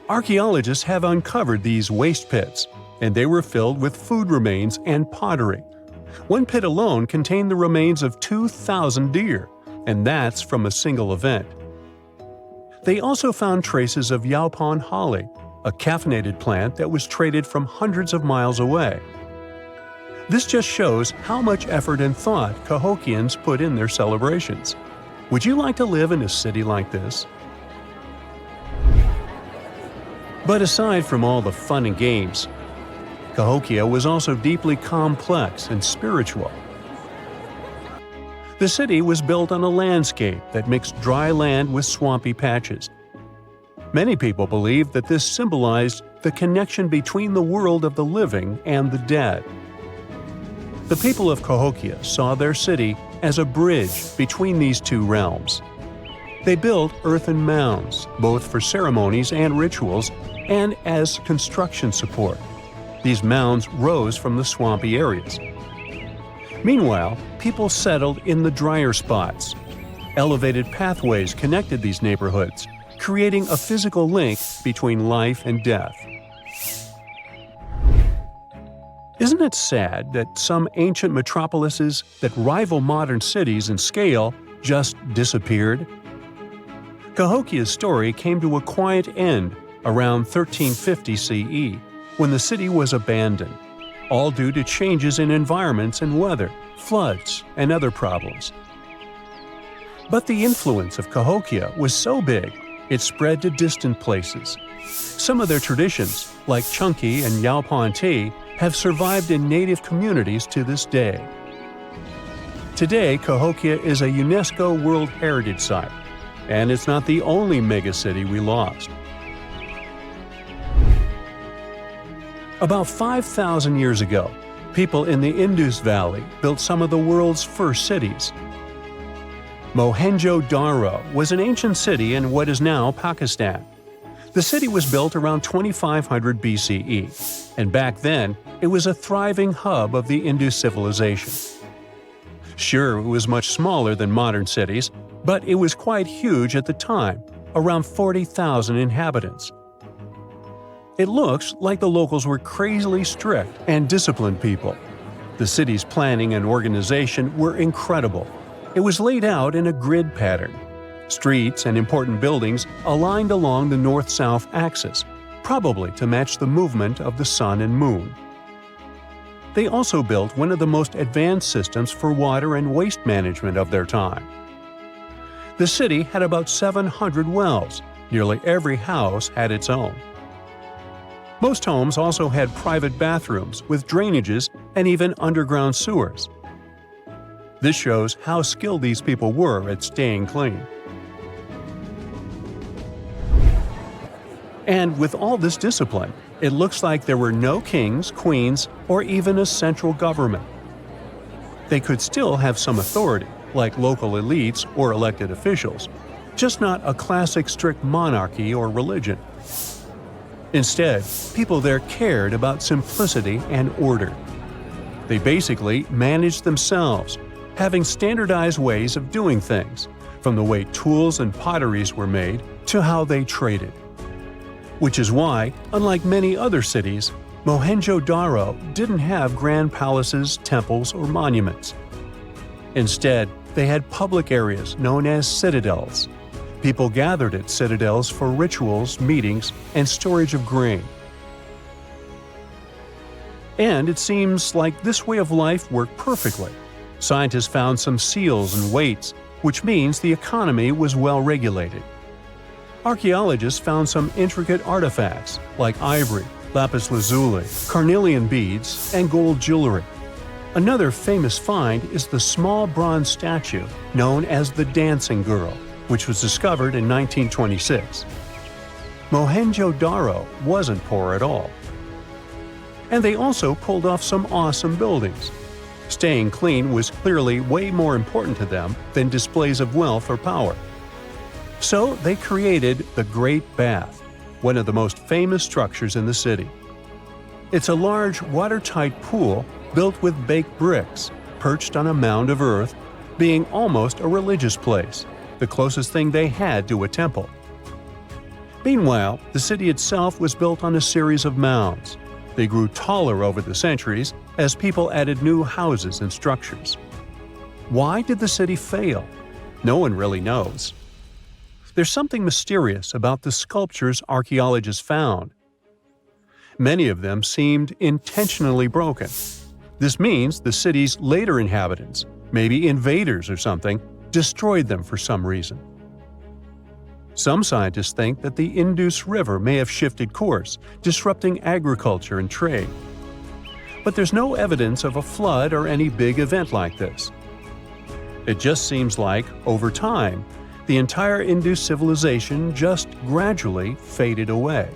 Archaeologists have uncovered these waste pits, and they were filled with food remains and pottery. One pit alone contained the remains of 2,000 deer, and that's from a single event. They also found traces of yaupon holly, a caffeinated plant that was traded from hundreds of miles away. This just shows how much effort and thought Cahokians put in their celebrations. Would you like to live in a city like this? But aside from all the fun and games, Cahokia was also deeply complex and spiritual. The city was built on a landscape that mixed dry land with swampy patches. Many people believed that this symbolized the connection between the world of the living and the dead. The people of Cahokia saw their city as a bridge between these two realms. They built earthen mounds, both for ceremonies and rituals, and as construction support. These mounds rose from the swampy areas. Meanwhile, people settled in the drier spots. Elevated pathways connected these neighborhoods, creating a physical link between life and death. Isn't it sad that some ancient metropolises that rival modern cities in scale just disappeared? Cahokia's story came to a quiet end around 1350 CE, when the city was abandoned, all due to changes in environments and weather, floods, and other problems. But the influence of Cahokia was so big, it spread to distant places. Some of their traditions, like chunky and yaupon tea, have survived in native communities to this day. Today, Cahokia is a UNESCO World Heritage Site, and it's not the only megacity we lost. About 5,000 years ago, people in the Indus Valley built some of the world's first cities. Mohenjo-Daro was an ancient city in what is now Pakistan. The city was built around 2500 BCE, and back then, it was a thriving hub of the Indus civilization. Sure, it was much smaller than modern cities, but it was quite huge at the time, around 40,000 inhabitants. It looks like the locals were crazily strict and disciplined people. The city's planning and organization were incredible. It was laid out in a grid pattern. Streets and important buildings aligned along the north-south axis, probably to match the movement of the sun and moon. They also built one of the most advanced systems for water and waste management of their time. The city had about 700 wells. Nearly every house had its own. Most homes also had private bathrooms with drainages and even underground sewers. This shows how skilled these people were at staying clean. And with all this discipline, it looks like there were no kings, queens, or even a central government. They could still have some authority, like local elites or elected officials, just not a classic strict monarchy or religion. Instead, people there cared about simplicity and order. They basically managed themselves, having standardized ways of doing things, from the way tools and potteries were made to how they traded. Which is why, unlike many other cities, Mohenjo-Daro didn't have grand palaces, temples, or monuments. Instead, they had public areas known as citadels. People gathered at citadels for rituals, meetings, and storage of grain. And it seems like this way of life worked perfectly. Scientists found some seals and weights, which means the economy was well regulated. Archaeologists found some intricate artifacts like ivory, lapis lazuli, carnelian beads, and gold jewelry. Another famous find is the small bronze statue known as the Dancing Girl, which was discovered in 1926. Mohenjo-Daro wasn't poor at all. And they also pulled off some awesome buildings. Staying clean was clearly way more important to them than displays of wealth or power. So they created the Great Bath, one of the most famous structures in the city. It's a large, watertight pool built with baked bricks, perched on a mound of earth, being almost a religious place, the closest thing they had to a temple. Meanwhile, the city itself was built on a series of mounds. They grew taller over the centuries as people added new houses and structures. Why did the city fail? No one really knows. There's something mysterious about the sculptures archaeologists found. Many of them seemed intentionally broken. This means the city's later inhabitants, maybe invaders or something, destroyed them for some reason. Some scientists think that the Indus River may have shifted course, disrupting agriculture and trade. But there's no evidence of a flood or any big event like this. It just seems like, over time, the entire Indus civilization just gradually faded away.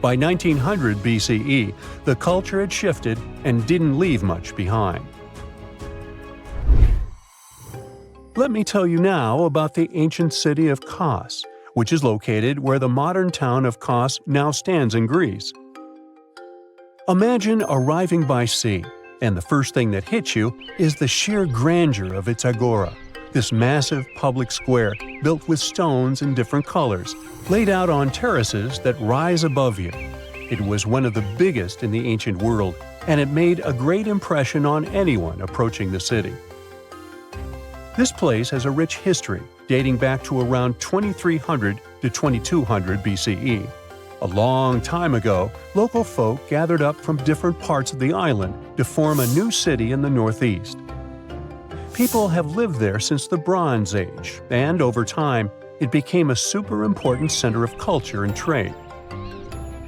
By 1900 BCE, the culture had shifted and didn't leave much behind. Let me tell you now about the ancient city of Kos, which is located where the modern town of Kos now stands in Greece. Imagine arriving by sea, and the first thing that hits you is the sheer grandeur of its agora, this massive public square built with stones in different colors, laid out on terraces that rise above you. It was one of the biggest in the ancient world, and it made a great impression on anyone approaching the city. This place has a rich history dating back to around 2300 to 2200 BCE. A long time ago, local folk gathered up from different parts of the island to form a new city in the northeast. People have lived there since the Bronze Age, and over time, it became a super important center of culture and trade.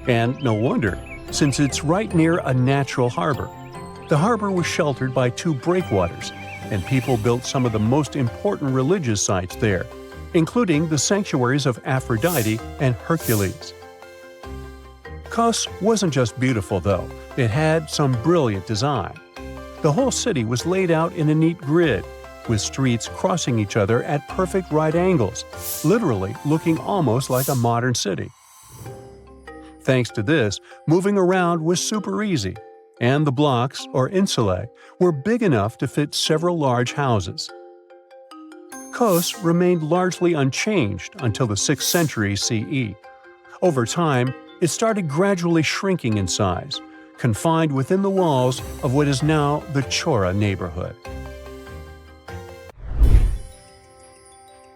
And no wonder, since it's right near a natural harbor. The harbor was sheltered by two breakwaters, and people built some of the most important religious sites there, including the sanctuaries of Aphrodite and Hercules. Kos wasn't just beautiful, though. It had some brilliant design. The whole city was laid out in a neat grid, with streets crossing each other at perfect right angles, literally looking almost like a modern city. Thanks to this, moving around was super easy, and the blocks, or insulae, were big enough to fit several large houses. Kos remained largely unchanged until the 6th century CE. Over time, it started gradually shrinking in size, confined within the walls of what is now the Chora neighborhood.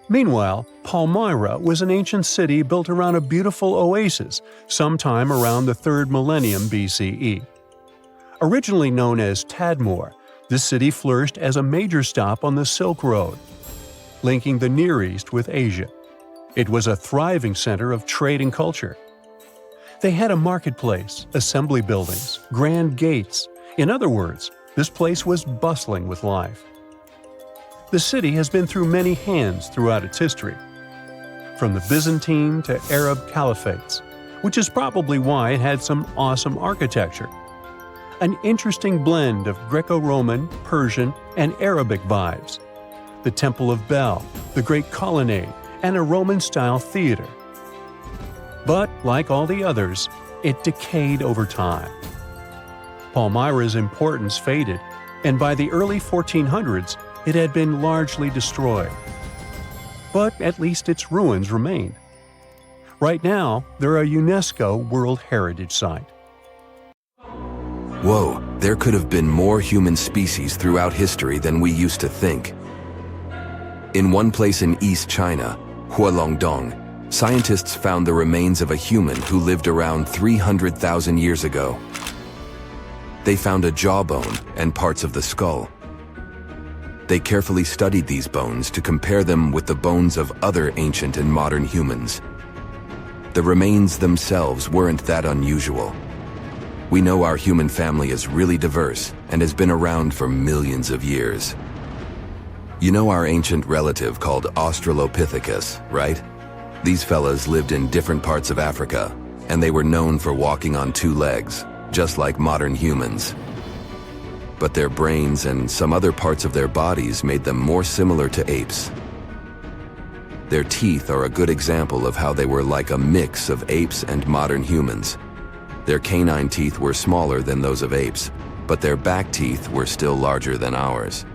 Meanwhile, Palmyra was an ancient city built around a beautiful oasis sometime around the 3rd millennium BCE. Originally known as Tadmor, this city flourished as a major stop on the Silk Road, linking the Near East with Asia. It was a thriving center of trade and culture. They had a marketplace, assembly buildings, grand gates. In other words, this place was bustling with life. The city has been through many hands throughout its history, from the Byzantine to Arab caliphates, which is probably why it had some awesome architecture. An interesting blend of Greco-Roman, Persian, and Arabic vibes. The Temple of Bel, the Great Colonnade, and a Roman-style theater. But, like all the others, it decayed over time. Palmyra's importance faded, and by the early 1400s, it had been largely destroyed. But at least its ruins remained. Right now, they're a UNESCO World Heritage Site. Whoa, there could have been more human species throughout history than we used to think. In one place in East China, Hualongdong, scientists found the remains of a human who lived around 300,000 years ago. They found a jawbone and parts of the skull. They carefully studied these bones to compare them with the bones of other ancient and modern humans. The remains themselves weren't that unusual. We know our human family is really diverse and has been around for millions of years. You know our ancient relative called Australopithecus, right? These fellas lived in different parts of Africa, and they were known for walking on two legs, just like modern humans. But their brains and some other parts of their bodies made them more similar to apes. Their teeth are a good example of how they were like a mix of apes and modern humans. Their canine teeth were smaller than those of apes, but their back teeth were still larger than ours.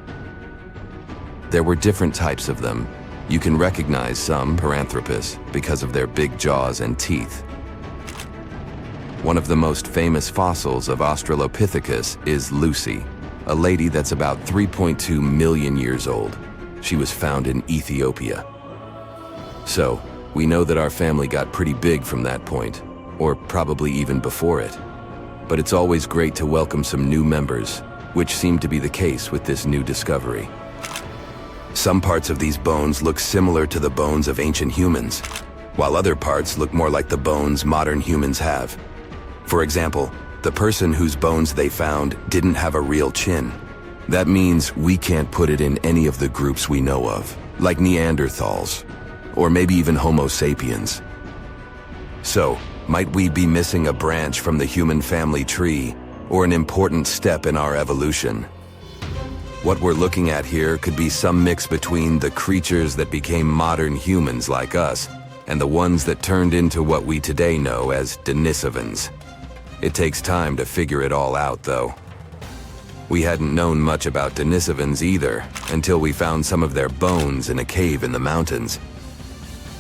There were different types of them. You can recognize some Paranthropus because of their big jaws and teeth. One of the most famous fossils of Australopithecus is Lucy, a lady that's about 3.2 million years old. She was found in Ethiopia. So, we know that our family got pretty big from that point, or probably even before it. But it's always great to welcome some new members, which seemed to be the case with this new discovery. Some parts of these bones look similar to the bones of ancient humans, while other parts look more like the bones modern humans have. For example, the person whose bones they found didn't have a real chin. That means we can't put it in any of the groups we know of, like Neanderthals, or maybe even Homo sapiens. So, might we be missing a branch from the human family tree, or an important step in our evolution? What we're looking at here could be some mix between the creatures that became modern humans like us, and the ones that turned into what we today know as Denisovans. It takes time to figure it all out, though. We hadn't known much about Denisovans either, until we found some of their bones in a cave in the mountains.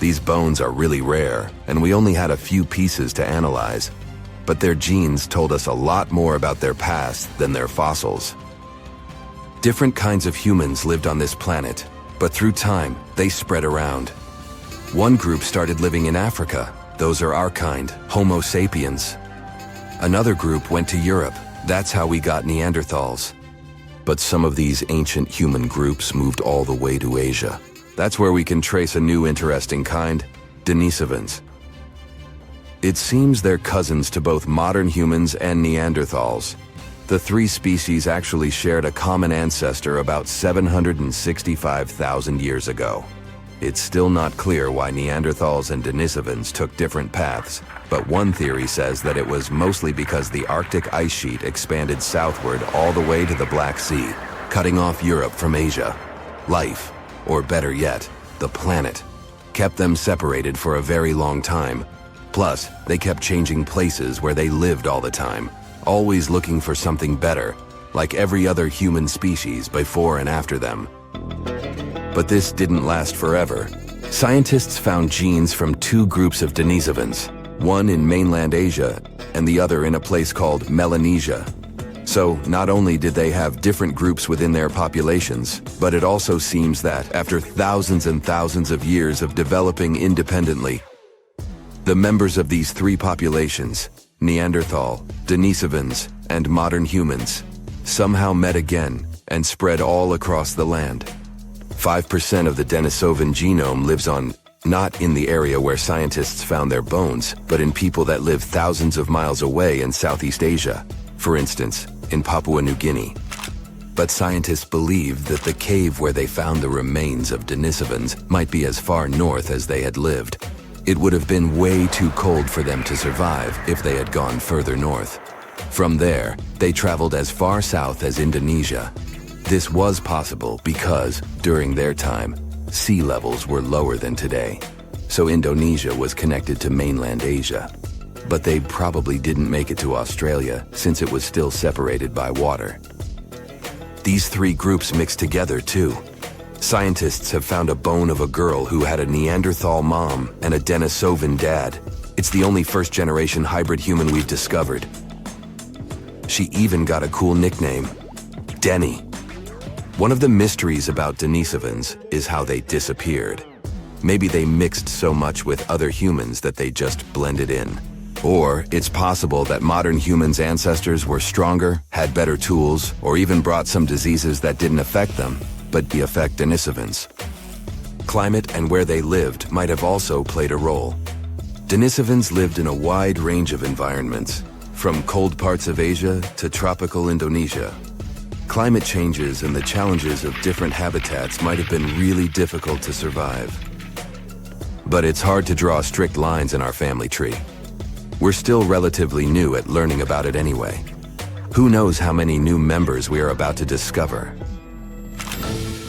These bones are really rare, and we only had a few pieces to analyze, but their genes told us a lot more about their past than their fossils. Different kinds of humans lived on this planet, but through time, they spread around. One group started living in Africa. Those are our kind, Homo sapiens. Another group went to Europe. That's how we got Neanderthals. But some of these ancient human groups moved all the way to Asia. That's where we can trace a new interesting kind, Denisovans. It seems they're cousins to both modern humans and Neanderthals. The three species actually shared a common ancestor about 765,000 years ago. It's still not clear why Neanderthals and Denisovans took different paths, but one theory says that it was mostly because the Arctic ice sheet expanded southward all the way to the Black Sea, cutting off Europe from Asia. Life, or better yet, the planet, kept them separated for a very long time. Plus, they kept changing places where they lived all the time, always looking for something better, like every other human species before and after them. But this didn't last forever. Scientists found genes from two groups of Denisovans, one in mainland Asia and the other in a place called Melanesia. So not only did they have different groups within their populations, but it also seems that after thousands and thousands of years of developing independently, the members of these three populations, Neanderthal, Denisovans, and modern humans, somehow met again and spread all across the land. 5% of the Denisovan genome lives on, not in the area where scientists found their bones, but in people that live thousands of miles away in Southeast Asia, for instance, in Papua New Guinea. But scientists believe that the cave where they found the remains of Denisovans might be as far north as they had lived. It would have been way too cold for them to survive if they had gone further north. From there, they traveled as far south as Indonesia. This was possible because, during their time, sea levels were lower than today. So Indonesia was connected to mainland Asia. But they probably didn't make it to Australia since it was still separated by water. These three groups mixed together too. Scientists have found a bone of a girl who had a Neanderthal mom and a Denisovan dad. It's the only first-generation hybrid human we've discovered. She even got a cool nickname, Denny. One of the mysteries about Denisovans is how they disappeared. Maybe they mixed so much with other humans that they just blended in. Or it's possible that modern humans' ancestors were stronger, had better tools, or even brought some diseases that didn't affect them, but affect Denisovans. Climate and where they lived might have also played a role. Denisovans lived in a wide range of environments, from cold parts of Asia to tropical Indonesia. Climate changes and the challenges of different habitats might have been really difficult to survive. But it's hard to draw strict lines in our family tree. We're still relatively new at learning about it anyway. Who knows how many new members we are about to discover?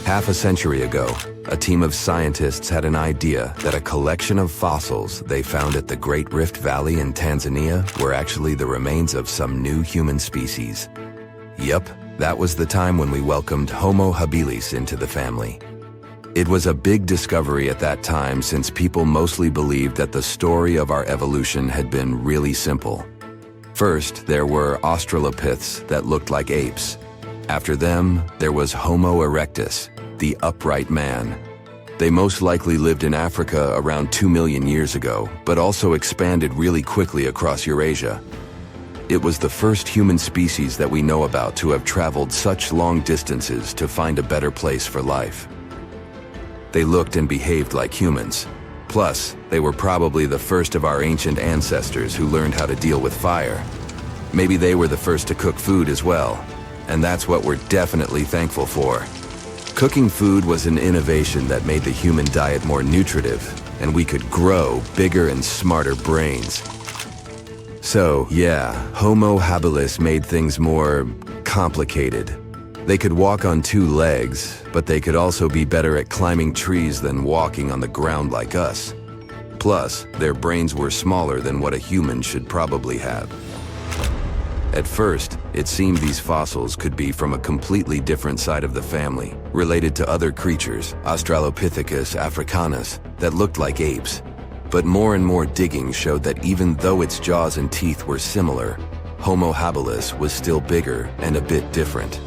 Half a century ago, a team of scientists had an idea that a collection of fossils they found at the Great Rift Valley in Tanzania were actually the remains of some new human species. Yup, that was the time when we welcomed Homo habilis into the family. It was a big discovery at that time since people mostly believed that the story of our evolution had been really simple. First, there were Australopiths that looked like apes. After them, there was Homo erectus, the upright man. They most likely lived in Africa around 2 million years ago, but also expanded really quickly across Eurasia. It was the first human species that we know about to have traveled such long distances to find a better place for life. They looked and behaved like humans. Plus, they were probably the first of our ancient ancestors who learned how to deal with fire. Maybe they were the first to cook food as well. And that's what we're definitely thankful for. Cooking food was an innovation that made the human diet more nutritive, and we could grow bigger and smarter brains. So, yeah, Homo habilis made things more complicated. They could walk on 2 legs, but they could also be better at climbing trees than walking on the ground like us. Plus, their brains were smaller than what a human should probably have. At first, it seemed these fossils could be from a completely different side of the family, related to other creatures, Australopithecus africanus, that looked like apes. But more and more digging showed that even though its jaws and teeth were similar, Homo habilis was still bigger and a bit different.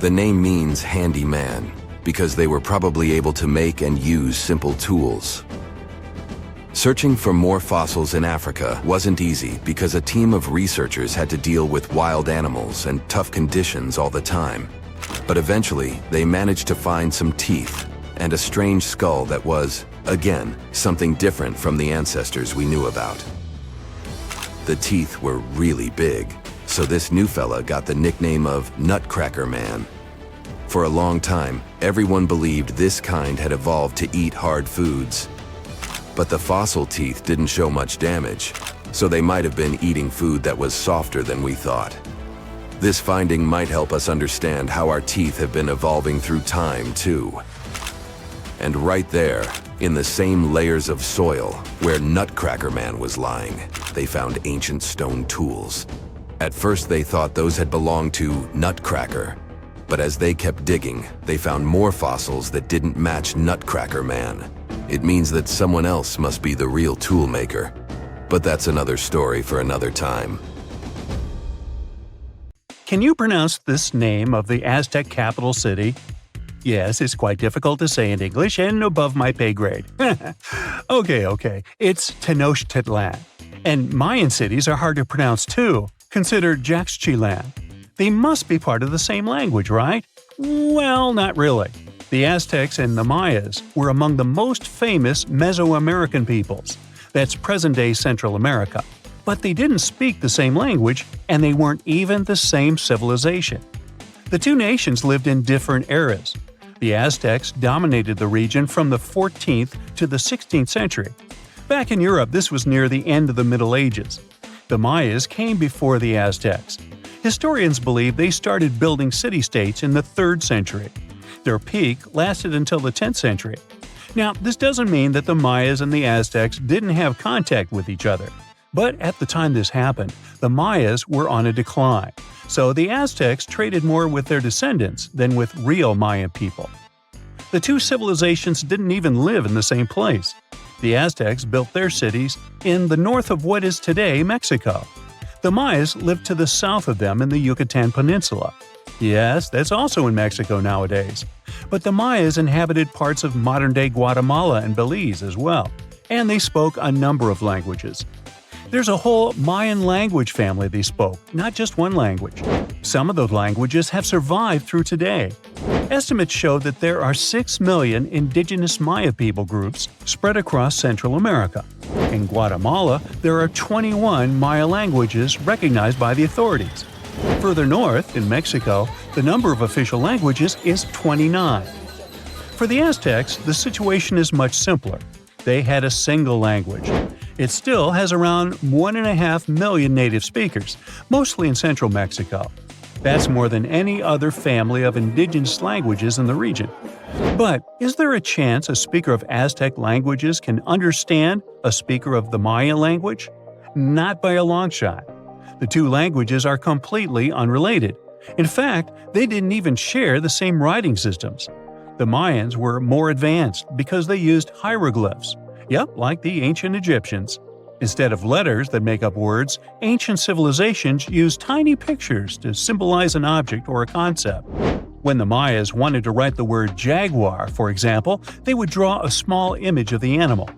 The name means handy man, because they were probably able to make and use simple tools. Searching for more fossils in Africa wasn't easy because a team of researchers had to deal with wild animals and tough conditions all the time. But eventually, they managed to find some teeth and a strange skull that was, again, something different from the ancestors we knew about. The teeth were really big, so this new fella got the nickname of Nutcracker Man. For a long time, everyone believed this kind had evolved to eat hard foods. But the fossil teeth didn't show much damage, so they might have been eating food that was softer than we thought. This finding might help us understand how our teeth have been evolving through time, too. And right there, in the same layers of soil where Nutcracker Man was lying, they found ancient stone tools. At first they thought those had belonged to Nutcracker, but as they kept digging, they found more fossils that didn't match Nutcracker Man. It means that someone else must be the real tool maker. But that's another story for another time. Can you pronounce this name of the Aztec capital city? Yes, it's quite difficult to say in English and above my pay grade. Okay. It's Tenochtitlan. And Mayan cities are hard to pronounce too. Consider Jaxchilan. They must be part of the same language, right? Well, not really. The Aztecs and the Mayas were among the most famous Mesoamerican peoples. That's present-day Central America. But they didn't speak the same language, and they weren't even the same civilization. The two nations lived in different eras. The Aztecs dominated the region from the 14th to the 16th century. Back in Europe, this was near the end of the Middle Ages. The Mayas came before the Aztecs. Historians believe they started building city-states in the 3rd century. Their peak lasted until the 10th century. Now, this doesn't mean that the Mayas and the Aztecs didn't have contact with each other. But at the time this happened, the Mayas were on a decline, so the Aztecs traded more with their descendants than with real Mayan people. The two civilizations didn't even live in the same place. The Aztecs built their cities in the north of what is today Mexico. The Mayas lived to the south of them in the Yucatan Peninsula. Yes, that's also in Mexico nowadays. But the Mayas inhabited parts of modern-day Guatemala and Belize as well, and they spoke a number of languages. There's a whole Mayan language family they spoke, not just one language. Some of those languages have survived through today. Estimates show that there are 6 million indigenous Maya people groups spread across Central America. In Guatemala, there are 21 Maya languages recognized by the authorities. Further north, in Mexico, the number of official languages is 29. For the Aztecs, the situation is much simpler. They had a single language. It still has around 1.5 million native speakers, mostly in central Mexico. That's more than any other family of indigenous languages in the region. But is there a chance a speaker of Aztec languages can understand a speaker of the Maya language? Not by a long shot. The two languages are completely unrelated. In fact, they didn't even share the same writing systems. The Mayans were more advanced because they used hieroglyphs. Yep, like the ancient Egyptians. Instead of letters that make up words, ancient civilizations used tiny pictures to symbolize an object or a concept. When the Mayas wanted to write the word jaguar, for example, they would draw a small image of the animal.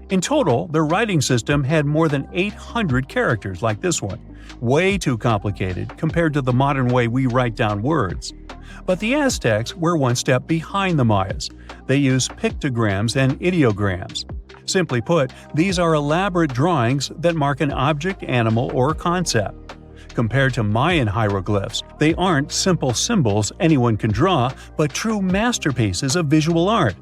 In total, their writing system had more than 800 characters like this one. Way too complicated compared to the modern way we write down words. But the Aztecs were one step behind the Mayas. They used pictograms and ideograms. Simply put, these are elaborate drawings that mark an object, animal, or concept. Compared to Mayan hieroglyphs, they aren't simple symbols anyone can draw, but true masterpieces of visual art.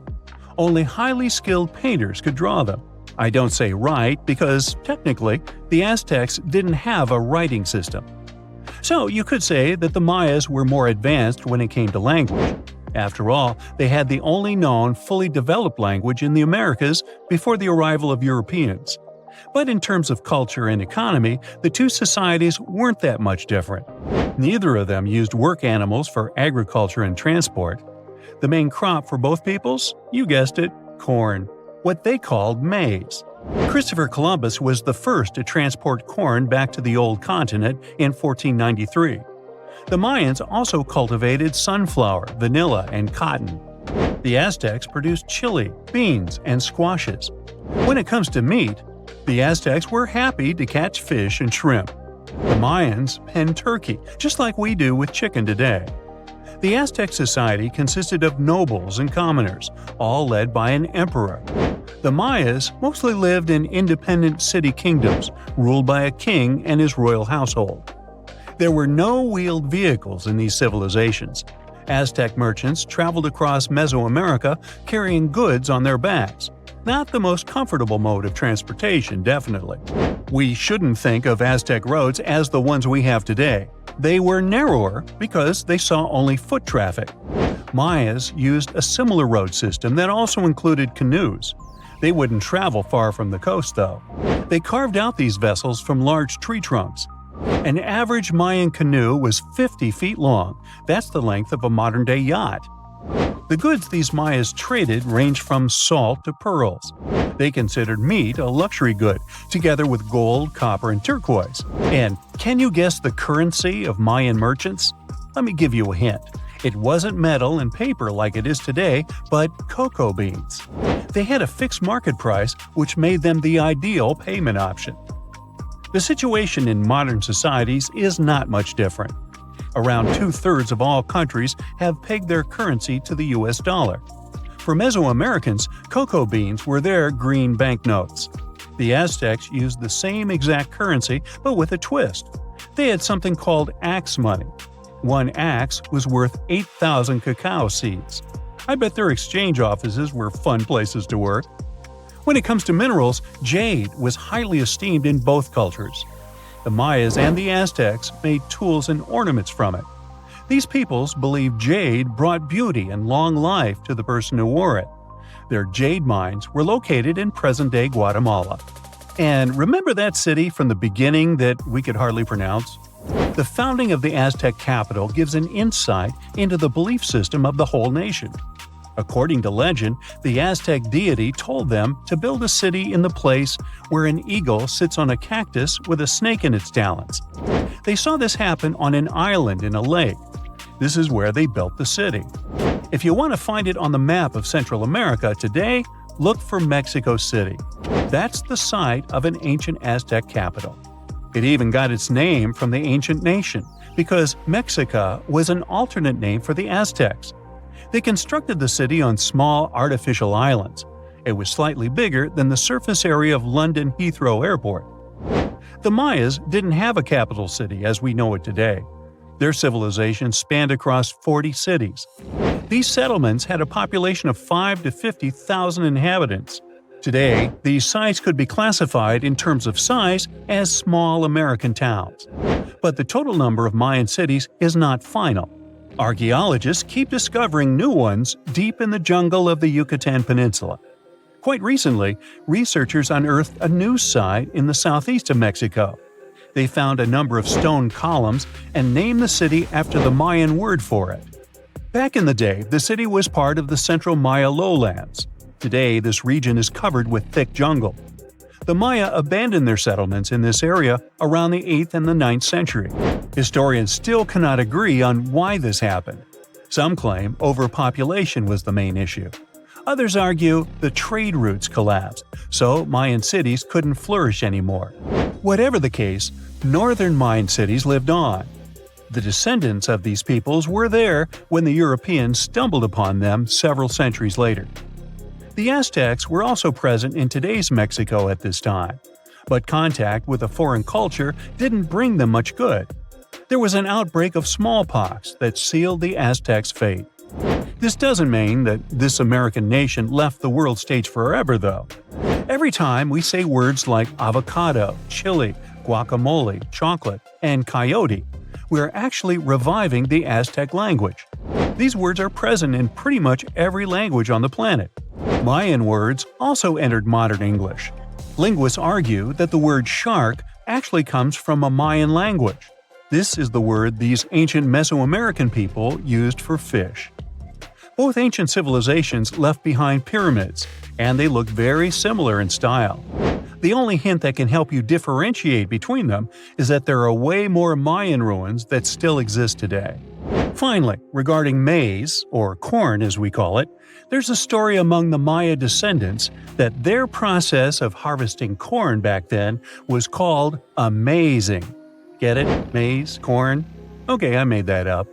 Only highly skilled painters could draw them. I don't say write because, technically, the Aztecs didn't have a writing system. So you could say that the Mayas were more advanced when it came to language. After all, they had the only known fully developed language in the Americas before the arrival of Europeans. But in terms of culture and economy, the two societies weren't that much different. Neither of them used work animals for agriculture and transport. The main crop for both peoples? You guessed it, corn. What they called maize. Christopher Columbus was the first to transport corn back to the old continent in 1493. The Mayans also cultivated sunflower, vanilla, and cotton. The Aztecs produced chili, beans, and squashes. When it comes to meat, the Aztecs were happy to catch fish and shrimp. The Mayans penned turkey, just like we do with chicken today. The Aztec society consisted of nobles and commoners, all led by an emperor. The Mayas mostly lived in independent city kingdoms, ruled by a king and his royal household. There were no wheeled vehicles in these civilizations. Aztec merchants traveled across Mesoamerica carrying goods on their backs. Not the most comfortable mode of transportation, definitely. We shouldn't think of Aztec roads as the ones we have today. They were narrower because they saw only foot traffic. Mayas used a similar road system that also included canoes. They wouldn't travel far from the coast, though. They carved out these vessels from large tree trunks. An average Mayan canoe was 50 feet long. That's the length of a modern-day yacht. The goods these Mayas traded ranged from salt to pearls. They considered meat a luxury good, together with gold, copper, and turquoise. And can you guess the currency of Mayan merchants? Let me give you a hint. It wasn't metal and paper like it is today, but cocoa beans. They had a fixed market price, which made them the ideal payment option. The situation in modern societies is not much different. Around 2/3 of all countries have pegged their currency to the US dollar. For Mesoamericans, cocoa beans were their green banknotes. The Aztecs used the same exact currency, but with a twist. They had something called axe money. One axe was worth 8,000 cacao seeds. I bet their exchange offices were fun places to work. When it comes to minerals, jade was highly esteemed in both cultures. The Mayas and the Aztecs made tools and ornaments from it. These peoples believed jade brought beauty and long life to the person who wore it. Their jade mines were located in present-day Guatemala. And remember that city from the beginning that we could hardly pronounce? The founding of the Aztec capital gives an insight into the belief system of the whole nation. According to legend, the Aztec deity told them to build a city in the place where an eagle sits on a cactus with a snake in its talons. They saw this happen on an island in a lake. This is where they built the city. If you want to find it on the map of Central America today, look for Mexico City. That's the site of an ancient Aztec capital. It even got its name from the ancient nation, because Mexica was an alternate name for the Aztecs. They constructed the city on small artificial islands. It was slightly bigger than the surface area of London Heathrow Airport. The Mayas didn't have a capital city as we know it today. Their civilization spanned across 40 cities. These settlements had a population of 5 to 50,000 inhabitants. Today, these sites could be classified in terms of size as small American towns. But the total number of Mayan cities is not final. Archaeologists keep discovering new ones deep in the jungle of the Yucatan Peninsula. Quite recently, researchers unearthed a new site in the southeast of Mexico. They found a number of stone columns and named the city after the Mayan word for it. Back in the day, the city was part of the central Maya lowlands. Today, this region is covered with thick jungle. The Maya abandoned their settlements in this area around the 8th and the 9th century. Historians still cannot agree on why this happened. Some claim overpopulation was the main issue. Others argue the trade routes collapsed, so Mayan cities couldn't flourish anymore. Whatever the case, northern Mayan cities lived on. The descendants of these peoples were there when the Europeans stumbled upon them several centuries later. The Aztecs were also present in today's Mexico at this time, but contact with a foreign culture didn't bring them much good. There was an outbreak of smallpox that sealed the Aztecs' fate. This doesn't mean that this American nation left the world stage forever, though. Every time we say words like avocado, chili, guacamole, chocolate, and coyote, we are actually reviving the Aztec language. These words are present in pretty much every language on the planet. Mayan words also entered modern English. Linguists argue that the word shark actually comes from a Mayan language. This is the word these ancient Mesoamerican people used for fish. Both ancient civilizations left behind pyramids, and they look very similar in style. The only hint that can help you differentiate between them is that there are way more Mayan ruins that still exist today. Finally, regarding maize, or corn as we call it, there's a story among the Maya descendants that their process of harvesting corn back then was called amazing. Get it? Maize? Corn? Okay, I made that up.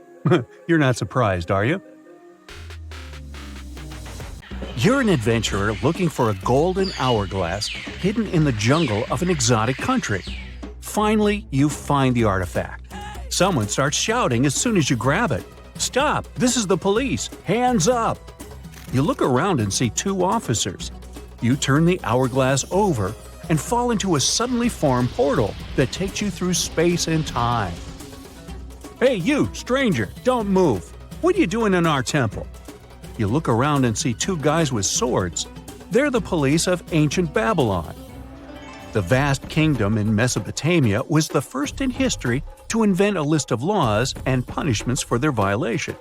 You're not surprised, are you? You're an adventurer looking for a golden hourglass hidden in the jungle of an exotic country. Finally, you find the artifact. Someone starts shouting as soon as you grab it. "Stop! This is the police! Hands up!" You look around and see two officers. You turn the hourglass over and fall into a suddenly formed portal that takes you through space and time. "Hey you, stranger, don't move! What are you doing in our temple?" You look around and see two guys with swords. They're the police of ancient Babylon. The vast kingdom in Mesopotamia was the first in history to invent a list of laws and punishments for their violation.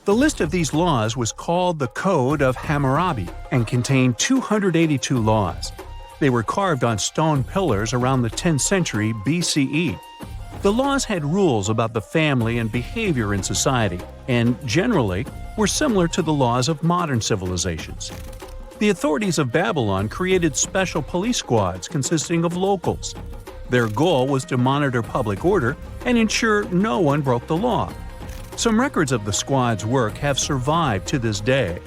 The list of these laws was called the Code of Hammurabi and contained 282 laws. They were carved on stone pillars around the 10th century BCE. The laws had rules about the family and behavior in society, and generally were similar to the laws of modern civilizations. The authorities of Babylon created special police squads consisting of locals. Their goal was to monitor public order and ensure no one broke the law. Some records of the squad's work have survived to this day.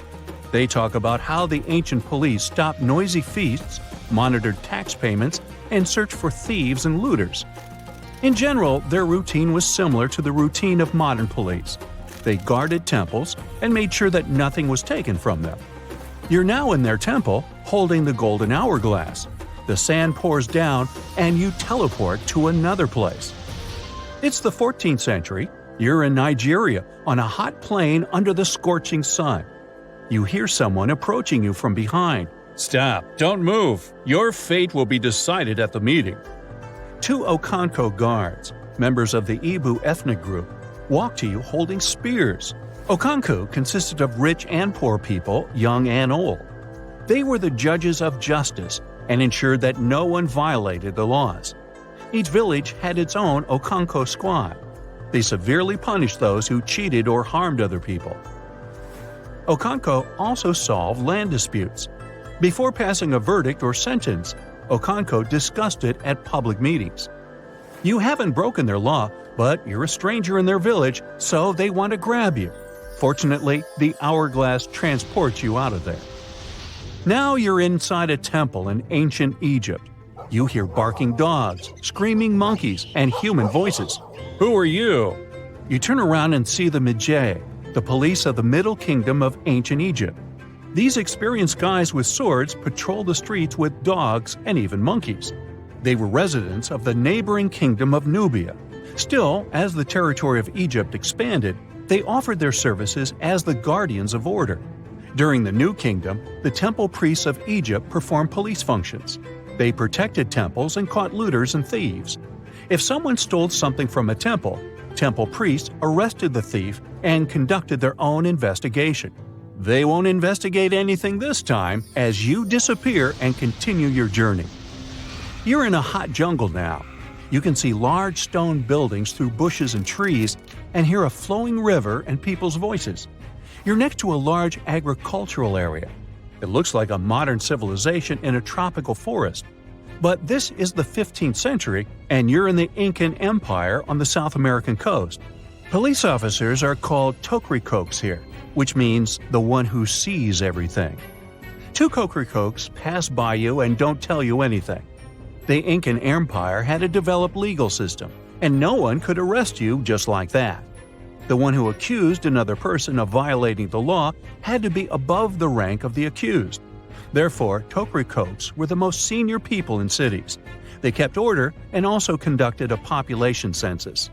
They talk about how the ancient police stopped noisy feasts, monitored tax payments, and searched for thieves and looters. In general, their routine was similar to the routine of modern police. They guarded temples and made sure that nothing was taken from them. You're now in their temple, holding the golden hourglass. The sand pours down, and you teleport to another place. It's the 14th century. You're in Nigeria, on a hot plain under the scorching sun. You hear someone approaching you from behind. "Stop! Don't move! Your fate will be decided at the meeting." Two Okanko guards, members of the Ibu ethnic group, walk to you holding spears. Okanku consisted of rich and poor people, young and old. They were the judges of justice and ensured that no one violated the laws. Each village had its own Okanko squad. They severely punished those who cheated or harmed other people. Okanko also solved land disputes. Before passing a verdict or sentence, Okanko discussed it at public meetings. You haven't broken their law, but you're a stranger in their village, so they want to grab you. Fortunately, the hourglass transports you out of there. Now you're inside a temple in ancient Egypt. You hear barking dogs, screaming monkeys, and human voices. Who are you? You turn around and see the Magi, the police of the Middle Kingdom of ancient Egypt. These experienced guys with swords patrol the streets with dogs and even monkeys. They were residents of the neighboring kingdom of Nubia. Still, as the territory of Egypt expanded, they offered their services as the guardians of order. During the New Kingdom, the temple priests of Egypt performed police functions. They protected temples and caught looters and thieves. If someone stole something from a temple, temple priests arrested the thief and conducted their own investigation. They won't investigate anything this time as you disappear and continue your journey. You're in a hot jungle now. You can see large stone buildings through bushes and trees and hear a flowing river and people's voices. You're next to a large agricultural area. It looks like a modern civilization in a tropical forest. But this is the 15th century, and you're in the Incan Empire on the South American coast. Police officers are called tokrikokes here, which means the one who sees everything. Two tokrikokes pass by you and don't tell you anything. The Incan Empire had a developed legal system, and no one could arrest you just like that. The one who accused another person of violating the law had to be above the rank of the accused. Therefore, tokrikokes were the most senior people in cities. They kept order and also conducted a population census.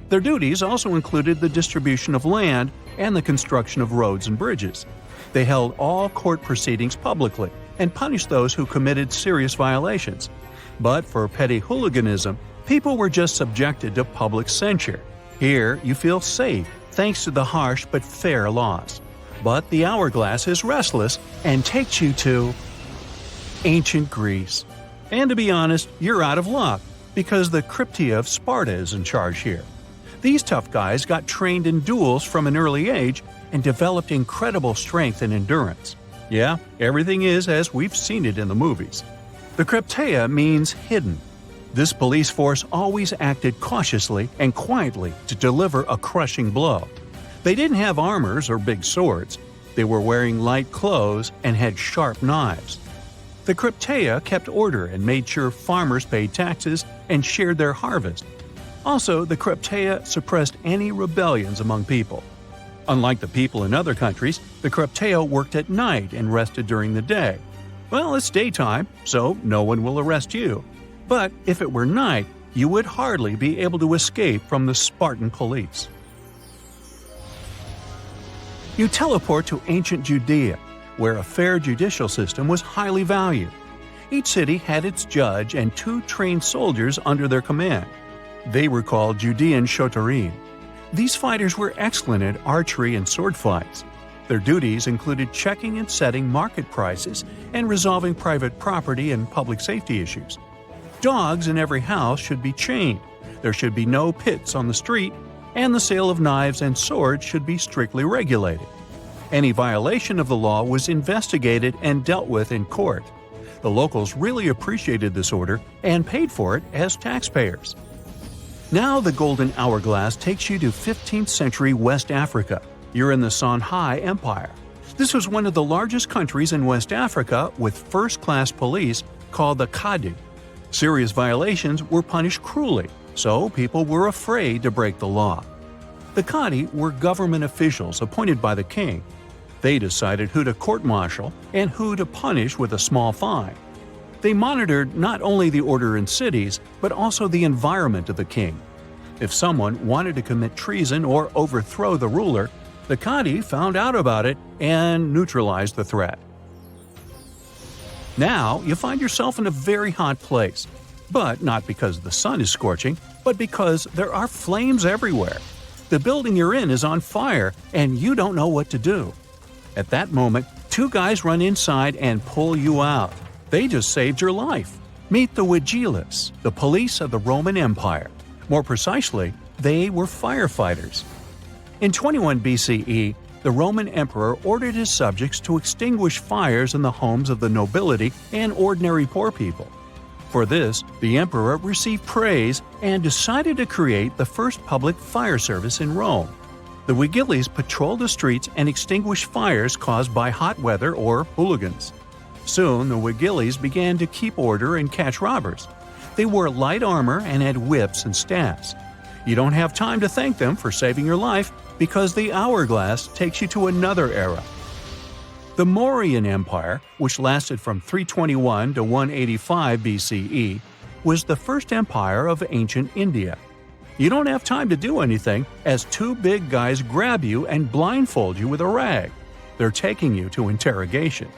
Their duties also included the distribution of land and the construction of roads and bridges. They held all court proceedings publicly and punished those who committed serious violations. But for petty hooliganism, people were just subjected to public censure. Here, you feel safe thanks to the harsh but fair laws. But the hourglass is restless and takes you to ancient Greece. And to be honest, you're out of luck because the Cryptids of Sparta is in charge here. These tough guys got trained in duels from an early age and developed incredible strength and endurance. Yeah, everything is as we've seen it in the movies. The Cryptia means hidden. This police force always acted cautiously and quietly to deliver a crushing blow. They didn't have armors or big swords. They were wearing light clothes and had sharp knives. The Cryptia kept order and made sure farmers paid taxes and shared their harvest. Also, the Cryptia suppressed any rebellions among people. Unlike the people in other countries, the Cryptia worked at night and rested during the day. Well, it's daytime, so no one will arrest you. But if it were night, you would hardly be able to escape from the Spartan police. You teleport to ancient Judea, where a fair judicial system was highly valued. Each city had its judge and 2 trained soldiers under their command. They were called Judean shotorim. These fighters were excellent at archery and sword fights. Their duties included checking and setting market prices and resolving private property and public safety issues. Dogs in every house should be chained, there should be no pits on the street, and the sale of knives and swords should be strictly regulated. Any violation of the law was investigated and dealt with in court. The locals really appreciated this order and paid for it as taxpayers. Now the Golden Hourglass takes you to 15th century West Africa. You're in the Songhai Empire. This was one of the largest countries in West Africa with first-class police called the Kadi. Serious violations were punished cruelly, so people were afraid to break the law. The Kadi were government officials appointed by the king. They decided who to court-martial and who to punish with a small fine. They monitored not only the order in cities, but also the environment of the king. If someone wanted to commit treason or overthrow the ruler, the Kadi found out about it and neutralized the threat. Now you find yourself in a very hot place, but not because the sun is scorching, but because there are flames everywhere. The building you're in is on fire, and you don't know what to do. At that moment, two guys run inside and pull you out. They just saved your life. Meet the Vigiles, the police of the Roman Empire. More precisely, they were firefighters. In 21 BCE, the Roman emperor ordered his subjects to extinguish fires in the homes of the nobility and ordinary poor people. For this, the emperor received praise and decided to create the first public fire service in Rome. The Vigiles patrolled the streets and extinguished fires caused by hot weather or hooligans. Soon, the Vigiles began to keep order and catch robbers. They wore light armor and had whips and staffs. You don't have time to thank them for saving your life because the hourglass takes you to another era. The Mauryan Empire, which lasted from 321 to 185 BCE, was the first empire of ancient India. You don't have time to do anything as two big guys grab you and blindfold you with a rag. They're taking you to interrogation.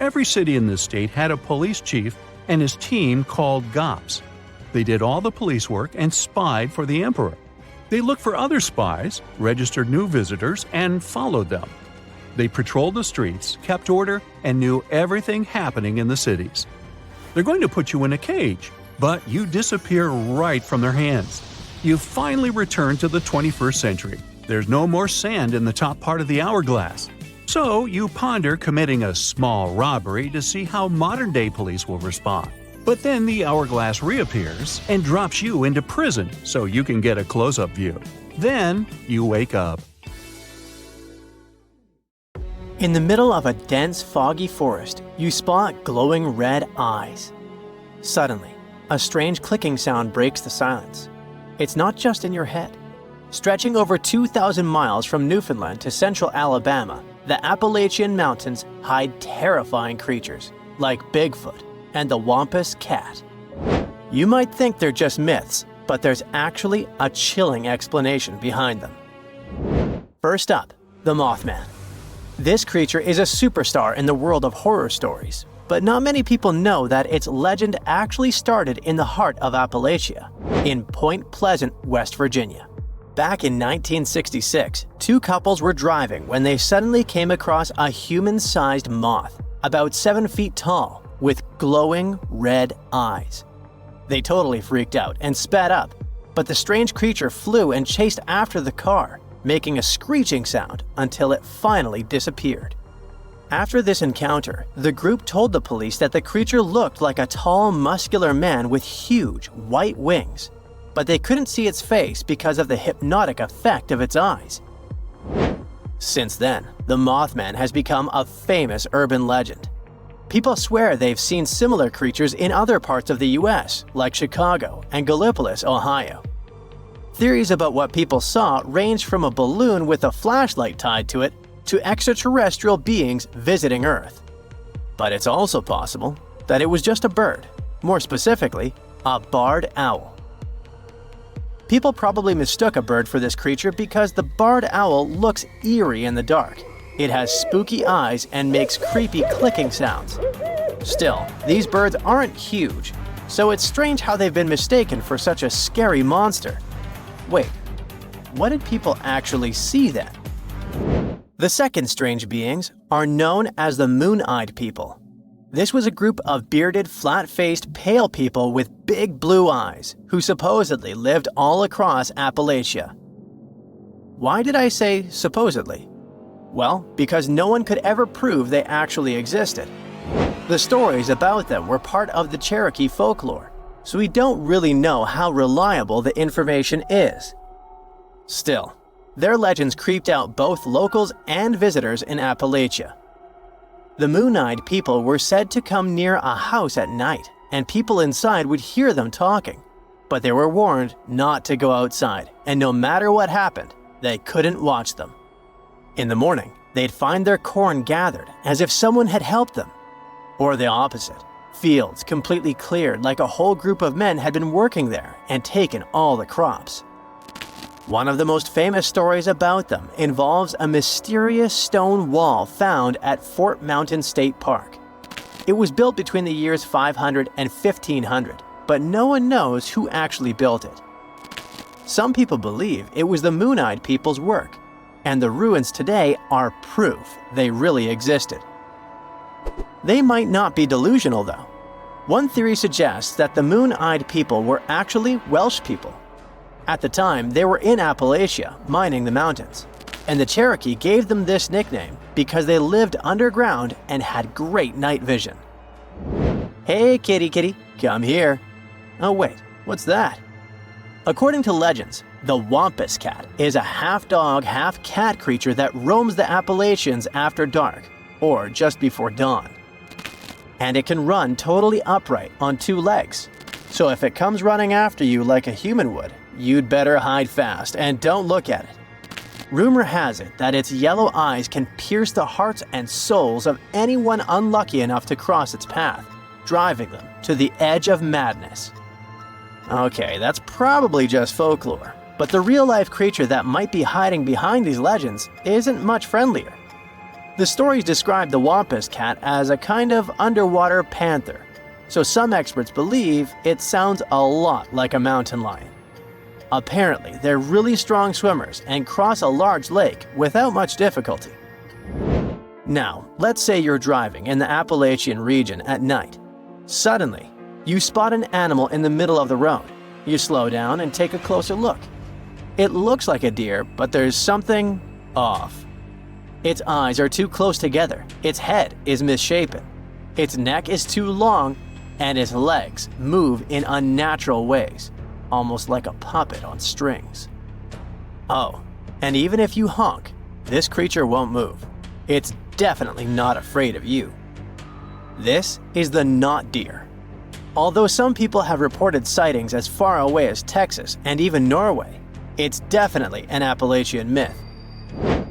Every city in this state had a police chief and his team called Gops. They did all the police work and spied for the emperor. They looked for other spies, registered new visitors, and followed them. They patrolled the streets, kept order, and knew everything happening in the cities. They're going to put you in a cage, but you disappear right from their hands. You finally return to the 21st century. There's no more sand in the top part of the hourglass. So you ponder committing a small robbery to see how modern-day police will respond. But then the hourglass reappears and drops you into prison so you can get a close-up view. Then you wake up. In the middle of a dense, foggy forest, you spot glowing red eyes. Suddenly, a strange clicking sound breaks the silence. It's not just in your head. Stretching over 2,000 miles from Newfoundland to central Alabama, the Appalachian Mountains hide terrifying creatures like Bigfoot and the Wampus Cat. You might think they're just myths, but there's actually a chilling explanation behind them. First up, the Mothman. This creature is a superstar in the world of horror stories, but not many people know that its legend actually started in the heart of Appalachia, in Point Pleasant, West Virginia. Back in 1966, two couples were driving when they suddenly came across a human-sized moth, about 7 feet tall, with glowing red eyes. They totally freaked out and sped up, but the strange creature flew and chased after the car, making a screeching sound until it finally disappeared. After this encounter, the group told the police that the creature looked like a tall, muscular man with huge, white wings, but they couldn't see its face because of the hypnotic effect of its eyes. Since then, the Mothman has become a famous urban legend. People swear they've seen similar creatures in other parts of the US, like Chicago and Gallipolis, Ohio. Theories about what people saw range from a balloon with a flashlight tied to it to extraterrestrial beings visiting Earth. But it's also possible that it was just a bird, more specifically, a barred owl. People probably mistook a bird for this creature because the barred owl looks eerie in the dark. It has spooky eyes and makes creepy clicking sounds. Still, these birds aren't huge, so it's strange how they've been mistaken for such a scary monster. Wait, what did people actually see then? The second strange beings are known as the moon-eyed people. This was a group of bearded, flat-faced, pale people with big blue eyes who supposedly lived all across Appalachia. Why did I say supposedly? Well, because no one could ever prove they actually existed. The stories about them were part of the Cherokee folklore, so we don't really know how reliable the information is. Still, their legends creeped out both locals and visitors in Appalachia. The moon-eyed people were said to come near a house at night, and people inside would hear them talking, but they were warned not to go outside, and no matter what happened, they couldn't watch them. In the morning, they'd find their corn gathered as if someone had helped them. Or the opposite, fields completely cleared like a whole group of men had been working there and taken all the crops. One of the most famous stories about them involves a mysterious stone wall found at Fort Mountain State Park. It was built between the years 500 and 1500, but no one knows who actually built it. Some people believe it was the moon-eyed people's work, and the ruins today are proof they really existed. They might not be delusional, though. One theory suggests that the moon-eyed people were actually Welsh people. At the time, they were in Appalachia, mining the mountains, and the Cherokee gave them this nickname because they lived underground and had great night vision. Hey kitty kitty, come here. Oh wait, what's that? According to legends, the Wampus cat is a half-dog, half-cat creature that roams the Appalachians after dark, or just before dawn. And it can run totally upright on two legs. So if it comes running after you like a human would, you'd better hide fast and don't look at it. Rumor has it that its yellow eyes can pierce the hearts and souls of anyone unlucky enough to cross its path, driving them to the edge of madness. Okay, that's probably just folklore, but the real-life creature that might be hiding behind these legends isn't much friendlier. The stories describe the Wampus cat as a kind of underwater panther, so some experts believe it sounds a lot like a mountain lion. Apparently, they're really strong swimmers and cross a large lake without much difficulty. Now, let's say you're driving in the Appalachian region at night. Suddenly, you spot an animal in the middle of the road. You slow down and take a closer look. It looks like a deer, but there's something off. Its eyes are too close together, its head is misshapen, its neck is too long, and its legs move in unnatural ways, almost like a puppet on strings. Oh, and even if you honk, this creature won't move. It's definitely not afraid of you. This is the not deer. Although some people have reported sightings as far away as Texas and even Norway, it's definitely an Appalachian myth.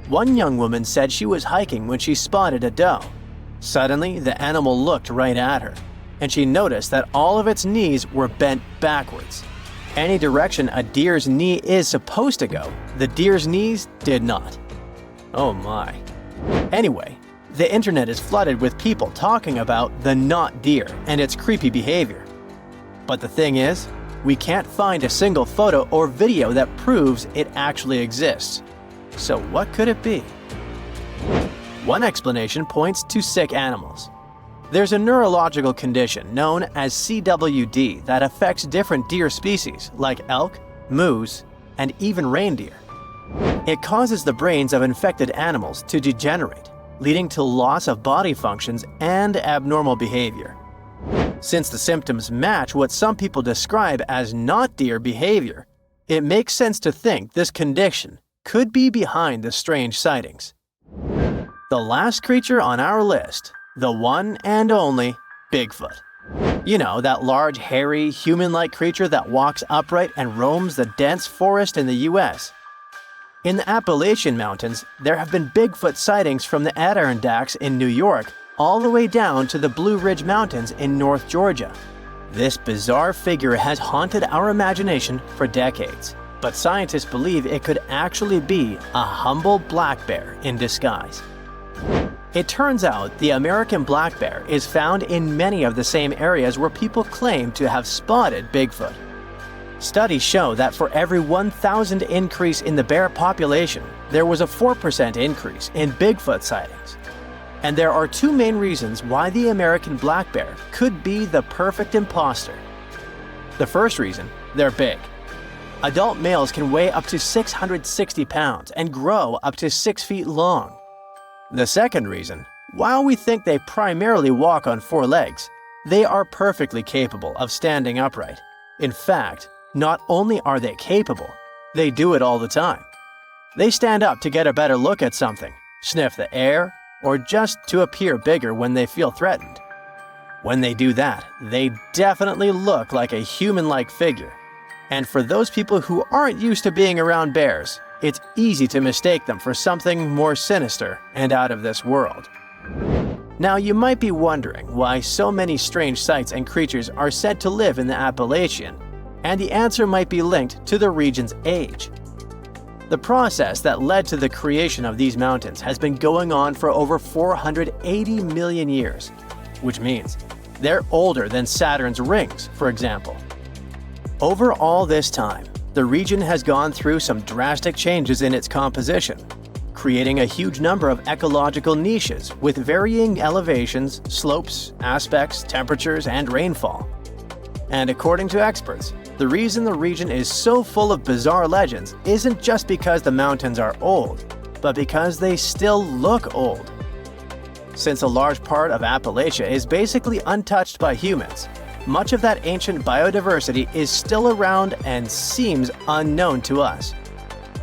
One young woman said she was hiking when she spotted a doe. Suddenly, the animal looked right at her, and she noticed that all of its knees were bent backwards. Any direction a deer's knee is supposed to go, the deer's knees did not. Oh my. Anyway, the internet is flooded with people talking about the not deer and its creepy behavior. But the thing is, we can't find a single photo or video that proves it actually exists. So what could it be? One explanation points to sick animals. There's a neurological condition known as CWD that affects different deer species like elk, moose, and even reindeer. It causes the brains of infected animals to degenerate, leading to loss of body functions and abnormal behavior. Since the symptoms match what some people describe as not deer behavior, it makes sense to think this condition could be behind the strange sightings. The last creature on our list, the one and only Bigfoot. You know, that large, hairy, human-like creature that walks upright and roams the dense forest in the US. In the Appalachian Mountains, there have been Bigfoot sightings from the Adirondacks in New York all the way down to the Blue Ridge Mountains in North Georgia. This bizarre figure has haunted our imagination for decades, but scientists believe it could actually be a humble black bear in disguise. It turns out the American black bear is found in many of the same areas where people claim to have spotted Bigfoot. Studies show that for every 1,000 increase in the bear population, there was a 4% increase in Bigfoot sightings. And there are two main reasons why the American black bear could be the perfect imposter. The first reason, they're big. Adult males can weigh up to 660 pounds and grow up to 6 feet long. The second reason, while we think they primarily walk on 4 legs, they are perfectly capable of standing upright. In fact, not only are they capable, they do it all the time. They stand up to get a better look at something, sniff the air, or just to appear bigger when they feel threatened. When they do that, they definitely look like a human-like figure. And for those people who aren't used to being around bears, it's easy to mistake them for something more sinister and out of this world. Now, you might be wondering why so many strange sights and creatures are said to live in the Appalachian, and the answer might be linked to the region's age. The process that led to the creation of these mountains has been going on for over 480 million years, which means they're older than Saturn's rings, for example. Over all this time, the the region has gone through some drastic changes in its composition, creating a huge number of ecological niches with varying elevations, slopes, aspects, temperatures, and rainfall. And according to experts, the reason the region is so full of bizarre legends isn't just because the mountains are old, but because they still look old. Since a large part of Appalachia is basically untouched by humans, much of that ancient biodiversity is still around and seems unknown to us.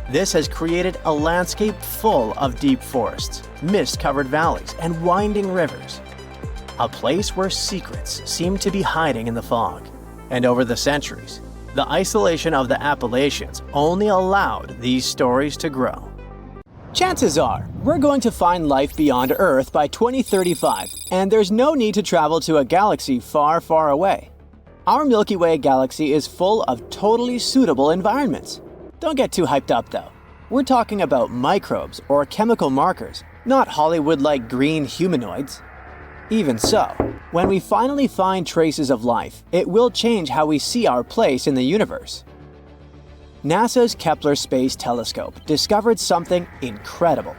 This has created a landscape full of deep forests, mist-covered valleys, and winding rivers. A place where secrets seem to be hiding in the fog. And over the centuries, the isolation of the Appalachians only allowed these stories to grow. Chances are, we're going to find life beyond Earth by 2035, and there's no need to travel to a galaxy far, far away. Our Milky Way galaxy is full of totally suitable environments. Don't get too hyped up though. We're talking about microbes or chemical markers, not Hollywood-like green humanoids. Even so, when we finally find traces of life, it will change how we see our place in the universe. NASA's Kepler Space Telescope discovered something incredible.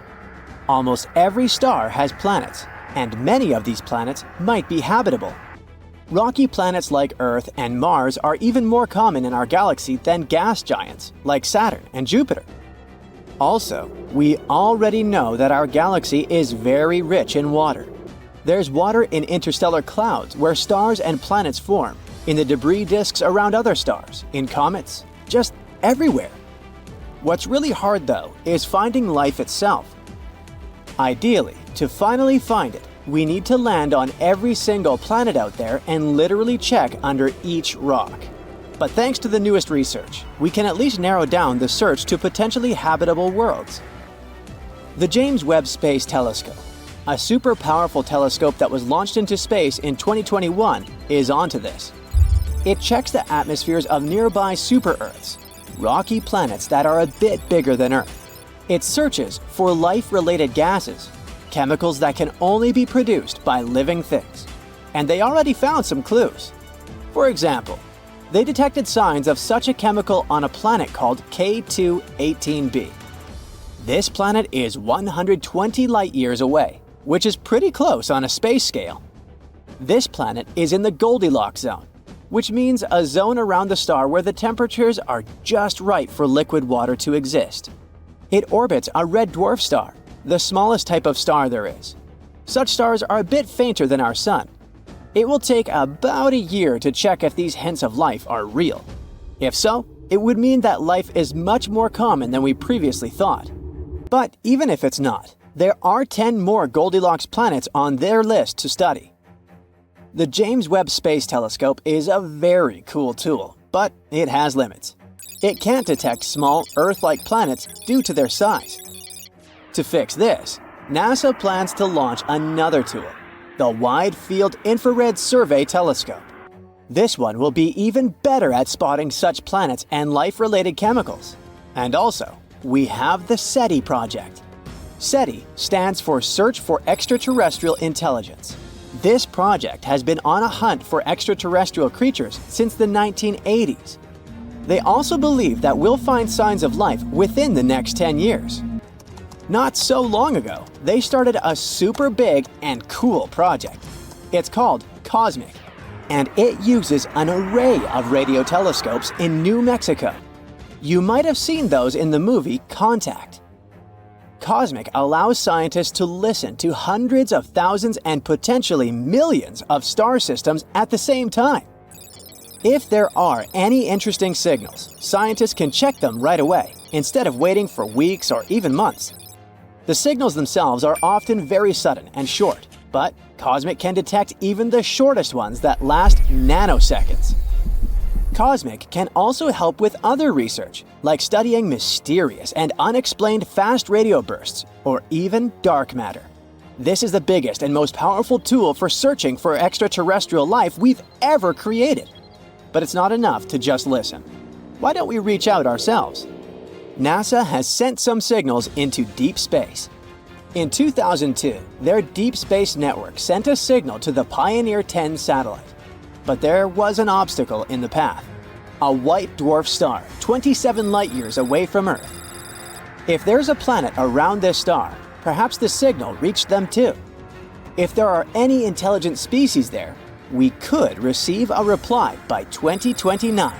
Almost every star has planets, and many of these planets might be habitable. Rocky planets like Earth and Mars are even more common in our galaxy than gas giants like Saturn and Jupiter. Also, we already know that our galaxy is very rich in water. There's water in interstellar clouds where stars and planets form, in the debris disks around other stars, in comets, just everywhere. What's really hard though is finding life itself. Ideally, to finally find it, we need to land on every single planet out there and literally check under each rock. But thanks to the newest research, we can at least narrow down the search to potentially habitable worlds. The James Webb Space Telescope, a super powerful telescope that was launched into space in 2021, is onto this. It checks the atmospheres of nearby super-Earths, rocky planets that are a bit bigger than Earth. It searches for life-related gases, chemicals that can only be produced by living things. And they already found some clues. For example, they detected signs of such a chemical on a planet called K2-18b. This planet is 120 light-years away, which is pretty close on a space scale. This planet is in the Goldilocks zone, which means a zone around the star where the temperatures are just right for liquid water to exist. It orbits a red dwarf star, the smallest type of star there is. Such stars are a bit fainter than our Sun. It will take about a year to check if these hints of life are real. If so, it would mean that life is much more common than we previously thought. But even if it's not, there are 10 more Goldilocks planets on their list to study. The James Webb Space Telescope is a very cool tool, but it has limits. It can't detect small Earth-like planets due to their size. To fix this, NASA plans to launch another tool, the Wide Field Infrared Survey Telescope. This one will be even better at spotting such planets and life-related chemicals. And also, we have the SETI project. SETI stands for Search for Extraterrestrial Intelligence. This project has been on a hunt for extraterrestrial creatures since the 1980s. They also believe that we'll find signs of life within the next 10 years. Not so long ago, they started a super big and cool project. It's called COSMIC, and it uses an array of radio telescopes in New Mexico. You might have seen those in the movie Contact. COSMIC allows scientists to listen to hundreds of thousands and potentially millions of star systems at the same time. If there are any interesting signals, scientists can check them right away, instead of waiting for weeks or even months. The signals themselves are often very sudden and short, but COSMIC can detect even the shortest ones that last nanoseconds. COSMIC can also help with other research, like studying mysterious and unexplained fast radio bursts, or even dark matter. This is the biggest and most powerful tool for searching for extraterrestrial life we've ever created. But it's not enough to just listen. Why don't we reach out ourselves? NASA has sent some signals into deep space. In 2002, their Deep Space Network sent a signal to the Pioneer 10 satellite. But there was an obstacle in the path. a white dwarf star 27 light-years away from Earth. If there's a planet around this star, perhaps the signal reached them too. If there are any intelligent species there, we could receive a reply by 2029.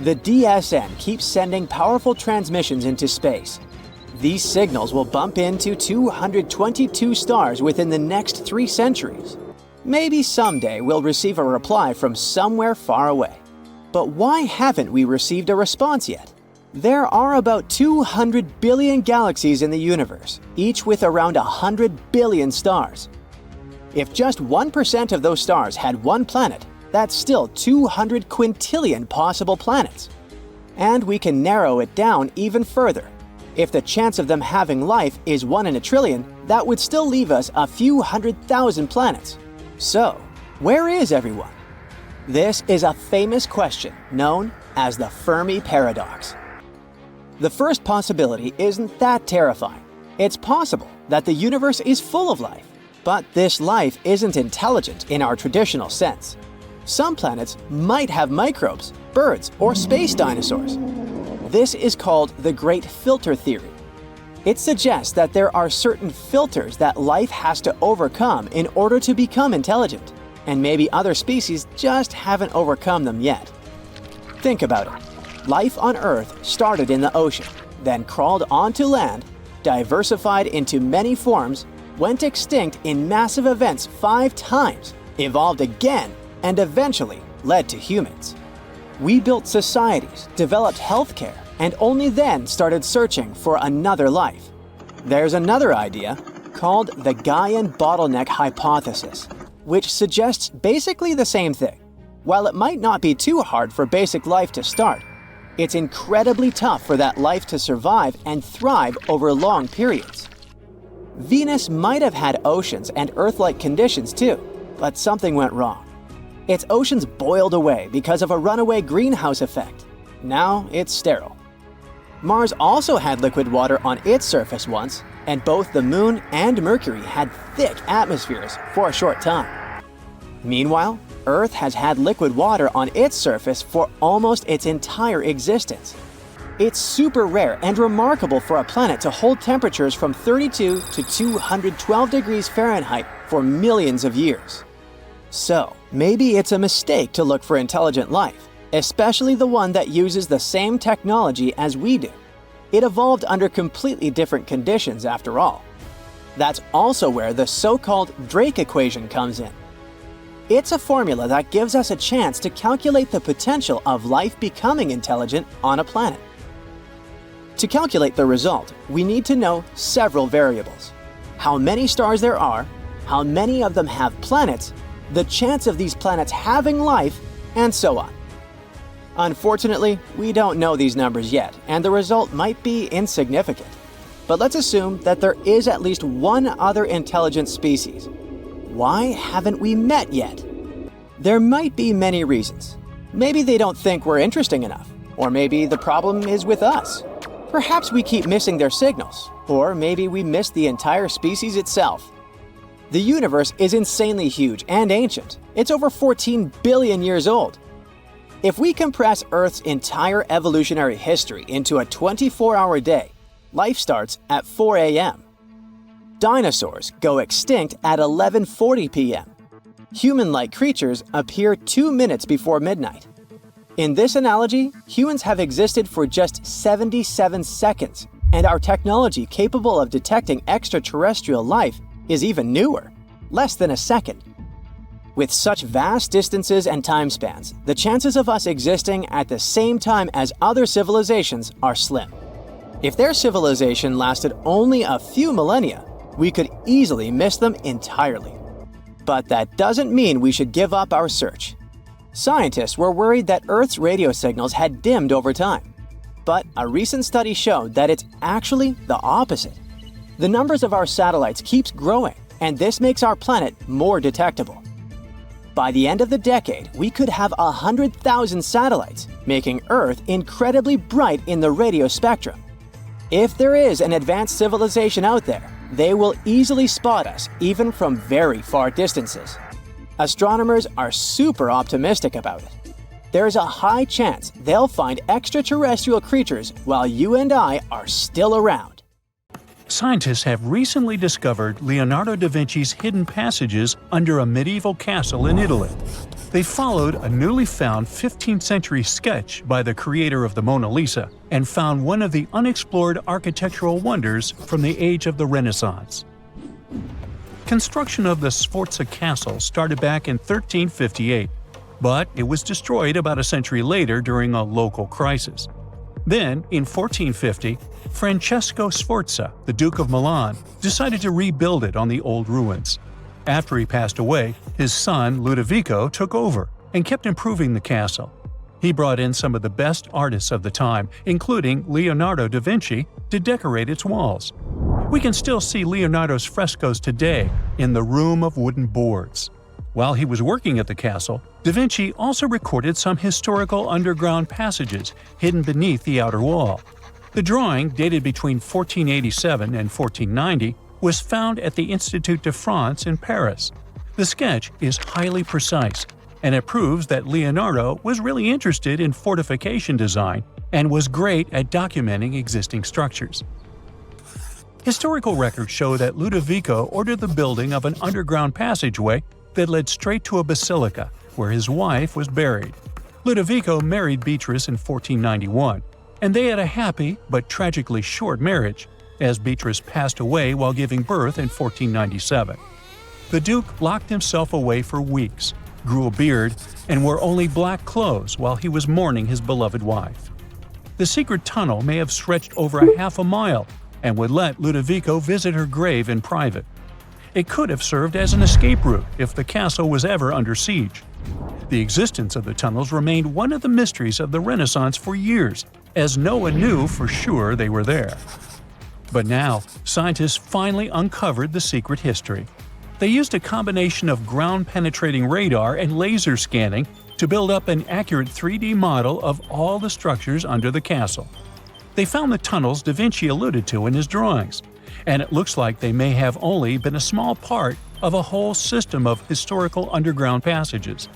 The DSN keeps sending powerful transmissions into space. These signals will bump into 222 stars within the next 3 centuries. Maybe someday we'll receive a reply from somewhere far away. But why haven't we received a response yet? There are about 200 billion galaxies in the universe, each with around 100 billion stars. If just 1% of those stars had one planet, that's still 200 quintillion possible planets. And we can narrow it down even further. If the chance of them having life is 1 in a trillion, that would still leave us a few 100,000 planets. So, where is everyone? This is a famous question known as the Fermi paradox. The first possibility isn't that terrifying. It's possible that the universe is full of life, but this life isn't intelligent in our traditional sense. Some planets might have microbes, birds, or space dinosaurs. This is called the Great Filter Theory. It suggests that there are certain filters that life has to overcome in order to become intelligent, and maybe other species just haven't overcome them yet. Think about it. Life on Earth started in the ocean, then crawled onto land, diversified into many forms, went extinct in massive events 5 times, evolved again, and eventually led to humans. We built societies, developed healthcare, and only then started searching for another life. There's another idea called the Gaian bottleneck hypothesis, which suggests basically the same thing. While it might not be too hard for basic life to start, it's incredibly tough for that life to survive and thrive over long periods. Venus might have had oceans and Earth-like conditions too, but something went wrong. Its oceans boiled away because of a runaway greenhouse effect. Now it's sterile. Mars also had liquid water on its surface once, and both the Moon and Mercury had thick atmospheres for a short time. Meanwhile, Earth has had liquid water on its surface for almost its entire existence. It's super rare and remarkable for a planet to hold temperatures from 32 to 212 degrees Fahrenheit for millions of years. So, maybe it's a mistake to look for intelligent life, especially the one that uses the same technology as we do. It evolved under completely different conditions after all. That's also where the so-called Drake equation comes in. It's a formula that gives us a chance to calculate the potential of life becoming intelligent on a planet. To calculate the result, we need to know several variables: how many stars there are, how many of them have planets, the chance of these planets having life, and so on. Unfortunately, we don't know these numbers yet, and the result might be insignificant. But let's assume that there is at least one other intelligent species. Why haven't we met yet? There might be many reasons. Maybe they don't think we're interesting enough, or maybe the problem is with us. Perhaps we keep missing their signals, or maybe we missed the entire species itself. The universe is insanely huge and ancient. It's over 14 billion years old. If we compress Earth's entire evolutionary history into a 24-hour day, life starts at 4 a.m. Dinosaurs go extinct at 11:40 p.m. Human-like creatures appear 2 minutes before midnight. In this analogy, humans have existed for just 77 seconds, and our technology capable of detecting extraterrestrial life is even newer, less than a second. With such vast distances and time spans, the chances of us existing at the same time as other civilizations are slim. If their civilization lasted only a few millennia, we could easily miss them entirely. But that doesn't mean we should give up our search. Scientists were worried that Earth's radio signals had dimmed over time. But a recent study showed that it's actually the opposite. The numbers of our satellites keeps growing, and this makes our planet more detectable. By the end of the decade, we could have 100,000 satellites, making Earth incredibly bright in the radio spectrum. If there is an advanced civilization out there, they will easily spot us even from very far distances. Astronomers are super optimistic about it. there's a high chance they'll find extraterrestrial creatures while you and I are still around. Scientists have recently discovered Leonardo da Vinci's hidden passages under a medieval castle in Italy. They followed a newly found 15th century sketch by the creator of the Mona Lisa and found one of the unexplored architectural wonders from the age of the Renaissance. Construction of the Sforza Castle started back in 1358, but it was destroyed about a century later during a local crisis. Then, in 1450, Francesco Sforza, the Duke of Milan, decided to rebuild it on the old ruins. After he passed away, his son Ludovico took over and kept improving the castle. He brought in some of the best artists of the time, including Leonardo da Vinci, to decorate its walls. We can still see Leonardo's frescoes today in the Room of Wooden Boards. While he was working at the castle, da Vinci also recorded some historical underground passages hidden beneath the outer wall. The drawing, dated between 1487 and 1490, was found at the Institut de France in Paris. The sketch is highly precise, and it proves that Leonardo was really interested in fortification design and was great at documenting existing structures. Historical records show that Ludovico ordered the building of an underground passageway that led straight to a basilica, where his wife was buried. Ludovico married Beatrice in 1491, and they had a happy but tragically short marriage, as Beatrice passed away while giving birth in 1497. The Duke locked himself away for weeks, grew a beard, and wore only black clothes while he was mourning his beloved wife. The secret tunnel may have stretched over a half a mile and would let Ludovico visit her grave in private. It could have served as an escape route if the castle was ever under siege. The existence of the tunnels remained one of the mysteries of the Renaissance for years, as no one knew for sure they were there. But now, scientists finally uncovered the secret history. They used a combination of ground-penetrating radar and laser scanning to build up an accurate 3D model of all the structures under the castle. They found the tunnels da Vinci alluded to in his drawings, and it looks like they may have only been a small part of a whole system of historical underground passages.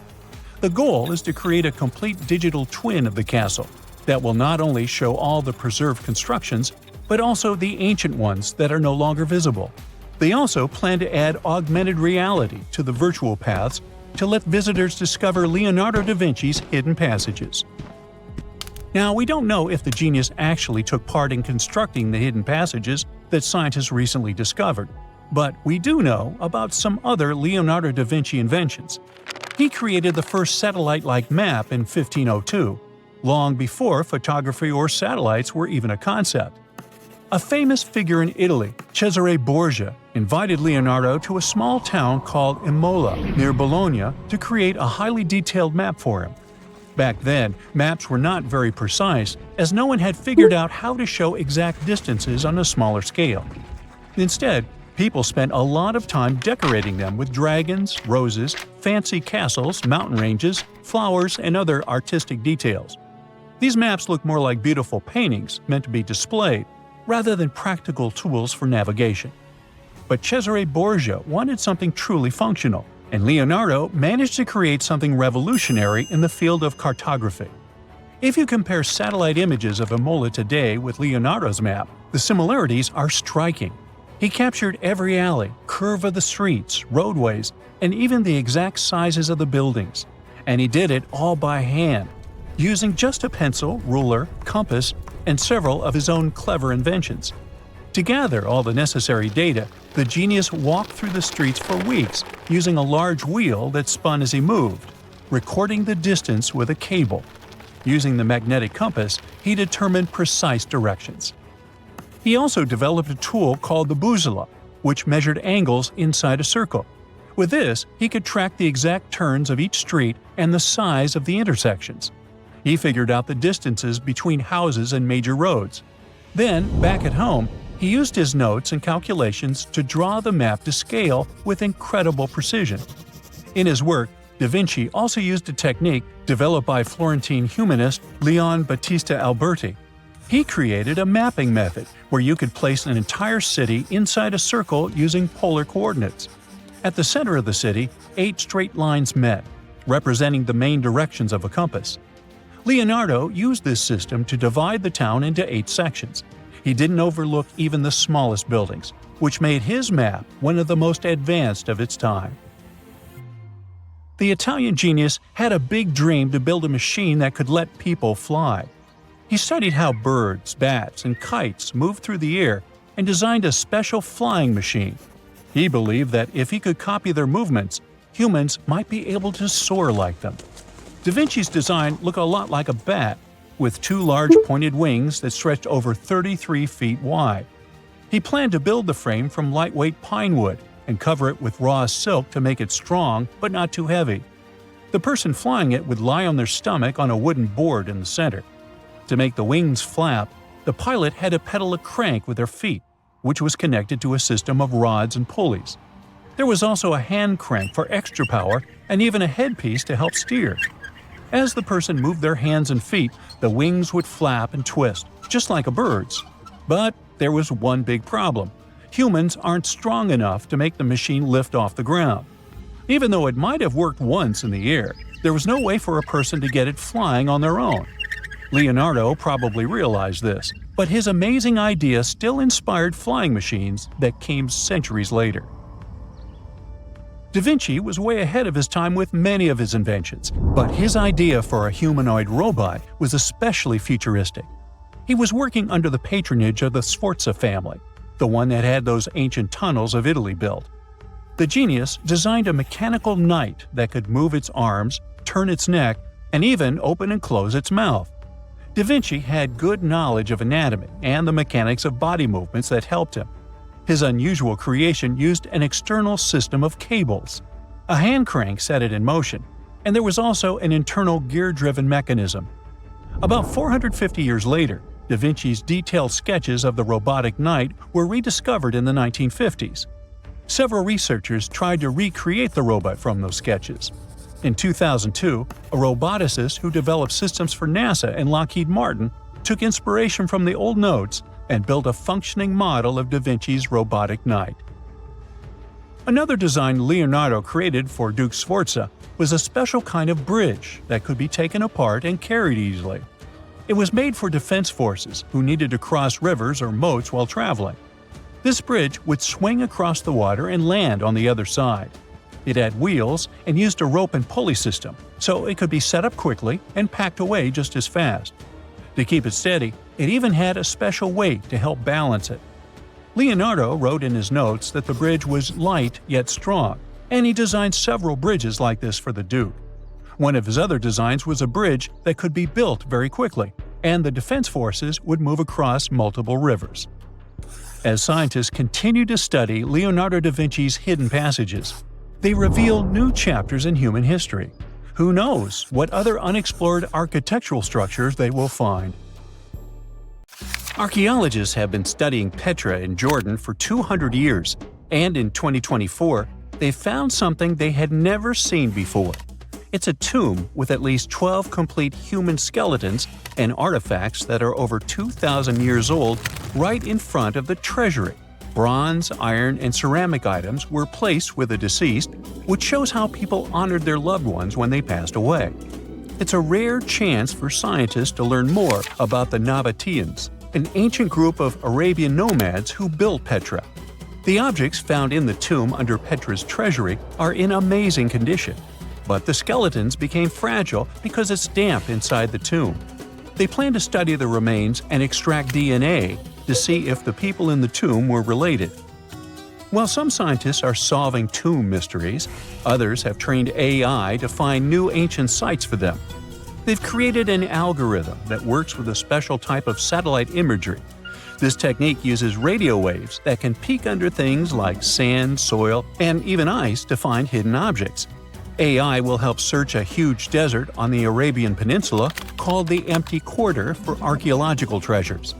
The goal is to create a complete digital twin of the castle that will not only show all the preserved constructions, but also the ancient ones that are no longer visible. They also plan to add augmented reality to the virtual paths to let visitors discover Leonardo da Vinci's hidden passages. Now, we don't know if the genius actually took part in constructing the hidden passages that scientists recently discovered, but we do know about some other Leonardo da Vinci inventions. He created the first satellite-like map in 1502, long before photography or satellites were even a concept. A famous figure in Italy, Cesare Borgia, invited Leonardo to a small town called Imola, near Bologna, to create a highly detailed map for him. Back then, maps were not very precise, as no one had figured out how to show exact distances on a smaller scale. Instead, people spent a lot of time decorating them with dragons, roses, fancy castles, mountain ranges, flowers, and other artistic details. These maps look more like beautiful paintings meant to be displayed, rather than practical tools for navigation. But Cesare Borgia wanted something truly functional, and Leonardo managed to create something revolutionary in the field of cartography. If you compare satellite images of Imola today with Leonardo's map, the similarities are striking. He captured every alley, curve of the streets, roadways, and even the exact sizes of the buildings. And he did it all by hand, using just a pencil, ruler, compass, and several of his own clever inventions. To gather all the necessary data, the genius walked through the streets for weeks using a large wheel that spun as he moved, recording the distance with a cable. Using the magnetic compass, he determined precise directions. He also developed a tool called the bussola, which measured angles inside a circle. With this, he could track the exact turns of each street and the size of the intersections. He figured out the distances between houses and major roads. Then, back at home, he used his notes and calculations to draw the map to scale with incredible precision. In his work, Da Vinci also used a technique developed by Florentine humanist Leon Battista Alberti. He created a mapping method where you could place an entire city inside a circle using polar coordinates. At the center of the city, 8 straight lines met, representing the main directions of a compass. Leonardo used this system to divide the town into 8 sections. He didn't overlook even the smallest buildings, which made his map one of the most advanced of its time. The Italian genius had a big dream to build a machine that could let people fly. He studied how birds, bats, and kites move through the air and designed a special flying machine. He believed that if he could copy their movements, humans might be able to soar like them. Da Vinci's design looked a lot like a bat, with 2 large pointed wings that stretched over 33 feet wide. He planned to build the frame from lightweight pine wood and cover it with raw silk to make it strong but not too heavy. The person flying it would lie on their stomach on a wooden board in the center. To make the wings flap, the pilot had to pedal a crank with their feet, which was connected to a system of rods and pulleys. There was also a hand crank for extra power and even a headpiece to help steer. As the person moved their hands and feet, the wings would flap and twist, just like a bird's. But there was one big problem. Humans aren't strong enough to make the machine lift off the ground. Even though it might have worked once in the air, there was no way for a person to get it flying on their own. Leonardo probably realized this, but his amazing idea still inspired flying machines that came centuries later. Da Vinci was way ahead of his time with many of his inventions, but his idea for a humanoid robot was especially futuristic. He was working under the patronage of the Sforza family, the one that had those ancient tunnels of Italy built. The genius designed a mechanical knight that could move its arms, turn its neck, and even open and close its mouth. Da Vinci had good knowledge of anatomy and the mechanics of body movements that helped him. His unusual creation used an external system of cables. A hand crank set it in motion, and there was also an internal gear-driven mechanism. About 450 years later, Da Vinci's detailed sketches of the robotic knight were rediscovered in the 1950s. Several researchers tried to recreate the robot from those sketches. In 2002, a roboticist who developed systems for NASA and Lockheed Martin took inspiration from the old notes and built a functioning model of Da Vinci's robotic knight. Another design Leonardo created for Duke Sforza was a special kind of bridge that could be taken apart and carried easily. It was made for defense forces who needed to cross rivers or moats while traveling. This bridge would swing across the water and land on the other side. It had wheels and used a rope and pulley system, so it could be set up quickly and packed away just as fast. To keep it steady, it even had a special weight to help balance it. Leonardo wrote in his notes that the bridge was light yet strong, and he designed several bridges like this for the Duke. One of his other designs was a bridge that could be built very quickly, and the defense forces would move across multiple rivers. As scientists continue to study Leonardo da Vinci's hidden passages, they reveal new chapters in human history. Who knows what other unexplored architectural structures they will find? Archaeologists have been studying Petra in Jordan for 200 years, and in 2024, they found something they had never seen before. It's a tomb with at least 12 complete human skeletons and artifacts that are over 2,000 years old right in front of the treasury. Bronze, iron, and ceramic items were placed with the deceased, which shows how people honored their loved ones when they passed away. It's a rare chance for scientists to learn more about the Nabateans, an ancient group of Arabian nomads who built Petra. The objects found in the tomb under Petra's treasury are in amazing condition, but the skeletons became fragile because it's damp inside the tomb. They plan to study the remains and extract DNA to see if the people in the tomb were related. While some scientists are solving tomb mysteries, others have trained AI to find new ancient sites for them. They've created an algorithm that works with a special type of satellite imagery. This technique uses radio waves that can peek under things like sand, soil, and even ice to find hidden objects. AI will help search a huge desert on the Arabian Peninsula called the Empty Quarter for archaeological treasures.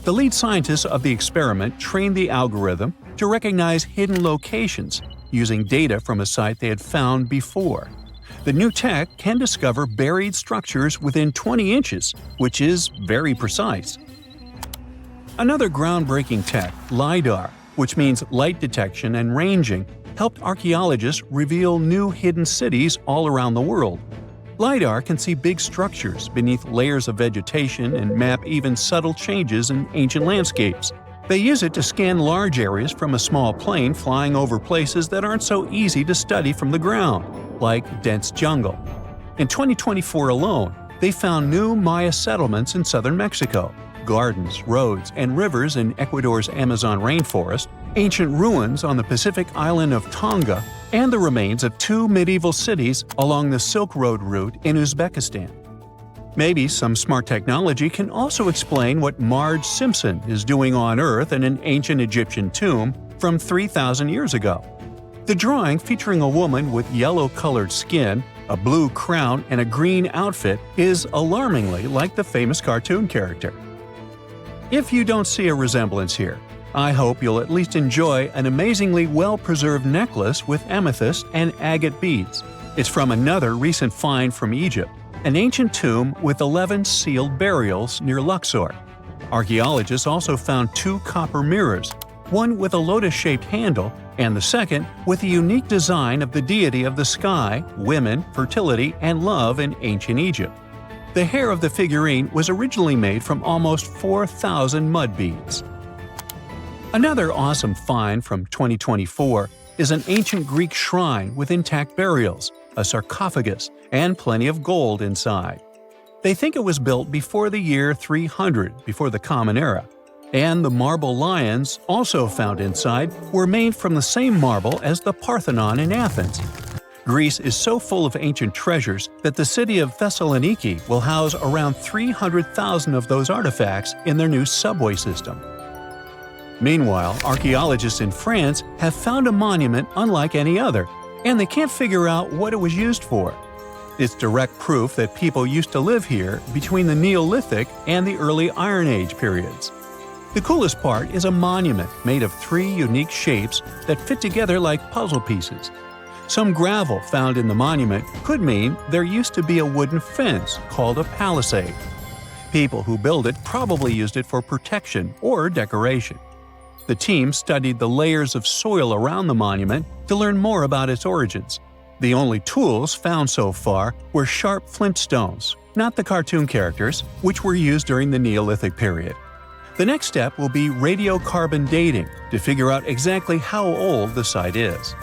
The lead scientists of the experiment trained the algorithm to recognize hidden locations using data from a site they had found before. The new tech can discover buried structures within 20 inches, which is very precise. Another groundbreaking tech, LiDAR, which means light detection and ranging, helped archaeologists reveal new hidden cities all around the world. LiDAR can see big structures beneath layers of vegetation and map even subtle changes in ancient landscapes. They use it to scan large areas from a small plane flying over places that aren't so easy to study from the ground, like dense jungle. In 2024 alone, they found new Maya settlements in southern Mexico, gardens, roads, and rivers in Ecuador's Amazon rainforest, ancient ruins on the Pacific island of Tonga, and the remains of 2 medieval cities along the Silk Road route in Uzbekistan. Maybe some smart technology can also explain what Marge Simpson is doing on Earth in an ancient Egyptian tomb from 3,000 years ago. The drawing, featuring a woman with yellow-colored skin, a blue crown, and a green outfit, is alarmingly like the famous cartoon character. If you don't see a resemblance here, I hope you'll at least enjoy an amazingly well-preserved necklace with amethyst and agate beads. It's from another recent find from Egypt, an ancient tomb with 11 sealed burials near Luxor. Archaeologists also found 2 copper mirrors, one with a lotus-shaped handle and the second with a unique design of the deity of the sky, women, fertility, and love in ancient Egypt. The hair of the figurine was originally made from almost 4,000 mud beads. Another awesome find from 2024 is an ancient Greek shrine with intact burials, a sarcophagus, and plenty of gold inside. They think it was built before the year 300 before the Common Era, and the marble lions, also found inside, were made from the same marble as the Parthenon in Athens. Greece is so full of ancient treasures that the city of Thessaloniki will house around 300,000 of those artifacts in their new subway system. Meanwhile, archaeologists in France have found a monument unlike any other, and they can't figure out what it was used for. It's direct proof that people used to live here between the Neolithic and the early Iron Age periods. The coolest part is a monument made of 3 unique shapes that fit together like puzzle pieces. Some gravel found in the monument could mean there used to be a wooden fence called a palisade. People who built it probably used it for protection or decoration. The team studied the layers of soil around the monument to learn more about its origins. The only tools found so far were sharp flint stones, not the cartoon characters, which were used during the Neolithic period. The next step will be radiocarbon dating to figure out exactly how old the site is.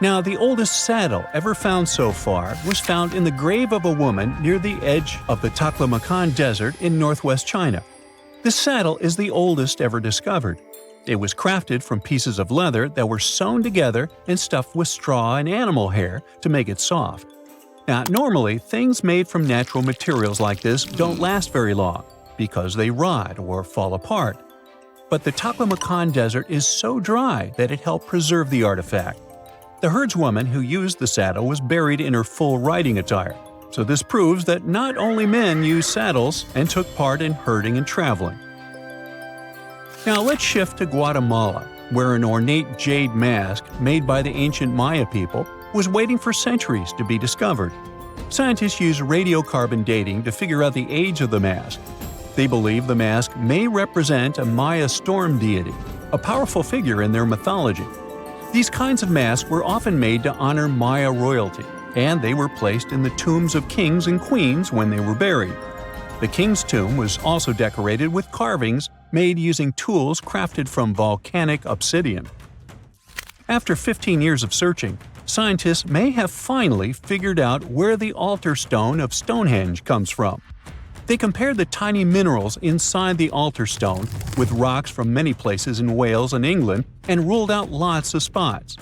Now, the oldest saddle ever found so far was found in the grave of a woman near the edge of the Taklamakan Desert in northwest China. This saddle is the oldest ever discovered. It was crafted from pieces of leather that were sewn together and stuffed with straw and animal hair to make it soft. Now, normally, things made from natural materials like this don't last very long because they rot or fall apart. But the Taklamakan Desert is so dry that it helped preserve the artifact. The herdswoman who used the saddle was buried in her full riding attire, so this proves that not only men used saddles and took part in herding and traveling. Now let's shift to Guatemala, where an ornate jade mask made by the ancient Maya people was waiting for centuries to be discovered. Scientists use radiocarbon dating to figure out the age of the mask. They believe the mask may represent a Maya storm deity, a powerful figure in their mythology. These kinds of masks were often made to honor Maya royalty, and they were placed in the tombs of kings and queens when they were buried. The king's tomb was also decorated with carvings made using tools crafted from volcanic obsidian. After 15 years of searching, scientists may have finally figured out where the altar stone of Stonehenge comes from. They compared the tiny minerals inside the altar stone with rocks from many places in Wales and England and ruled out lots of spots.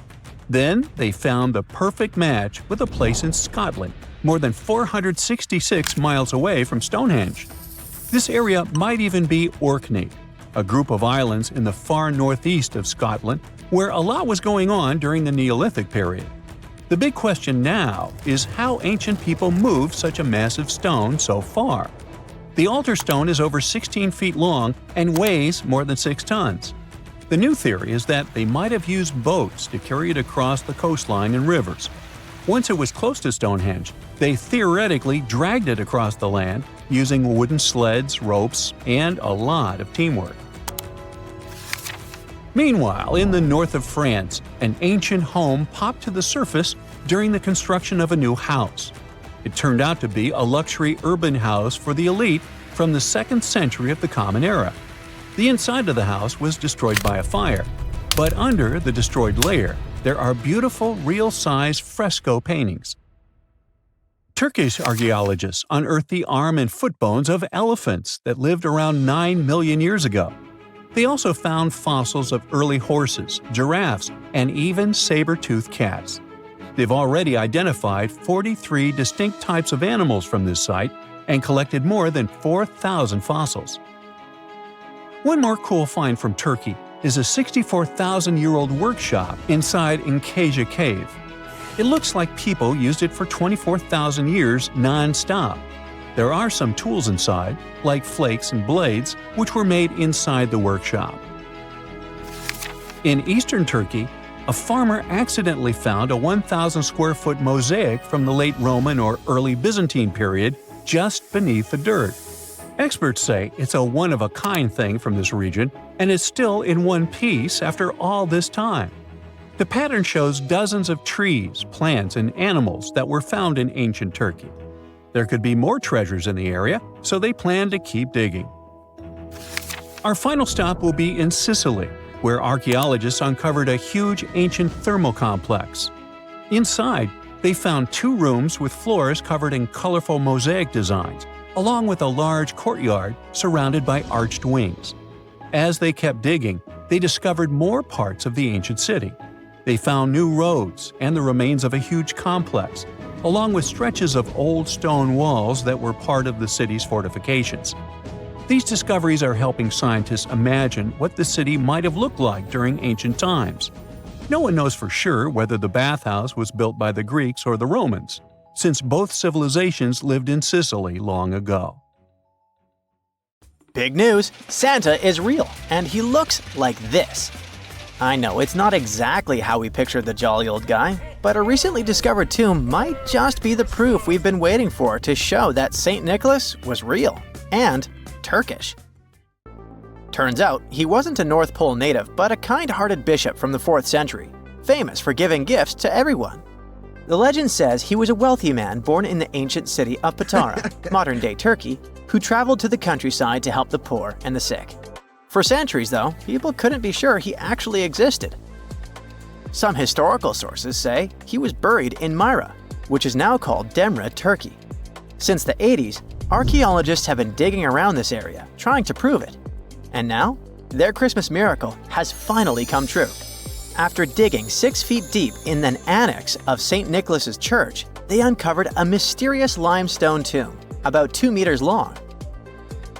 Then they found the perfect match with a place in Scotland, more than 466 miles away from Stonehenge. This area might even be Orkney, a group of islands in the far northeast of Scotland where a lot was going on during the Neolithic period. The big question now is how ancient people moved such a massive stone so far. The altar stone is over 16 feet long and weighs more than 6 tons. The new theory is that they might have used boats to carry it across the coastline and rivers. Once it was close to Stonehenge, they theoretically dragged it across the land using wooden sleds, ropes, and a lot of teamwork. Meanwhile, in the north of France, an ancient home popped to the surface during the construction of a new house. It turned out to be a luxury urban house for the elite from the 2nd century of the Common Era. The inside of the house was destroyed by a fire, but under the destroyed layer, there are beautiful, real-size fresco paintings. Turkish archaeologists unearthed the arm and foot bones of elephants that lived around 9 million years ago. They also found fossils of early horses, giraffes, and even saber-toothed cats. They've already identified 43 distinct types of animals from this site and collected more than 4,000 fossils. One more cool find from Turkey is a 64,000-year-old workshop inside Cahokia Cave. It looks like people used it for 24,000 years non-stop. There are some tools inside, like flakes and blades, which were made inside the workshop. In eastern Turkey, a farmer accidentally found a 1,000-square-foot mosaic from the late Roman or early Byzantine period just beneath the dirt. Experts say it's a one-of-a-kind thing from this region, and is still in one piece after all this time. The pattern shows dozens of trees, plants, and animals that were found in ancient Turkey. There could be more treasures in the area, so they plan to keep digging. Our final stop will be in Sicily, where archaeologists uncovered a huge ancient thermal complex. Inside, they found 2 rooms with floors covered in colorful mosaic designs, along with a large courtyard surrounded by arched wings. As they kept digging, they discovered more parts of the ancient city. They found new roads and the remains of a huge complex, along with stretches of old stone walls that were part of the city's fortifications. These discoveries are helping scientists imagine what the city might have looked like during ancient times. No one knows for sure whether the bathhouse was built by the Greeks or the Romans, since both civilizations lived in Sicily long ago. Big news! Santa is real, and he looks like this. I know it's not exactly how we pictured the jolly old guy, but a recently discovered tomb might just be the proof we've been waiting for to show that St. Nicholas was real and Turkish. Turns out, he wasn't a North Pole native, but a kind-hearted bishop from the 4th century, famous for giving gifts to everyone. The legend says he was a wealthy man born in the ancient city of Patara, modern-day Turkey, who traveled to the countryside to help the poor and the sick. For centuries, though, people couldn't be sure he actually existed. Some historical sources say he was buried in Myra, which is now called Demre, Turkey. Since the 80s, archaeologists have been digging around this area, trying to prove it. And now, their Christmas miracle has finally come true. After digging 6 feet deep in an annex of St. Nicholas's church, they uncovered a mysterious limestone tomb, about 2 meters long.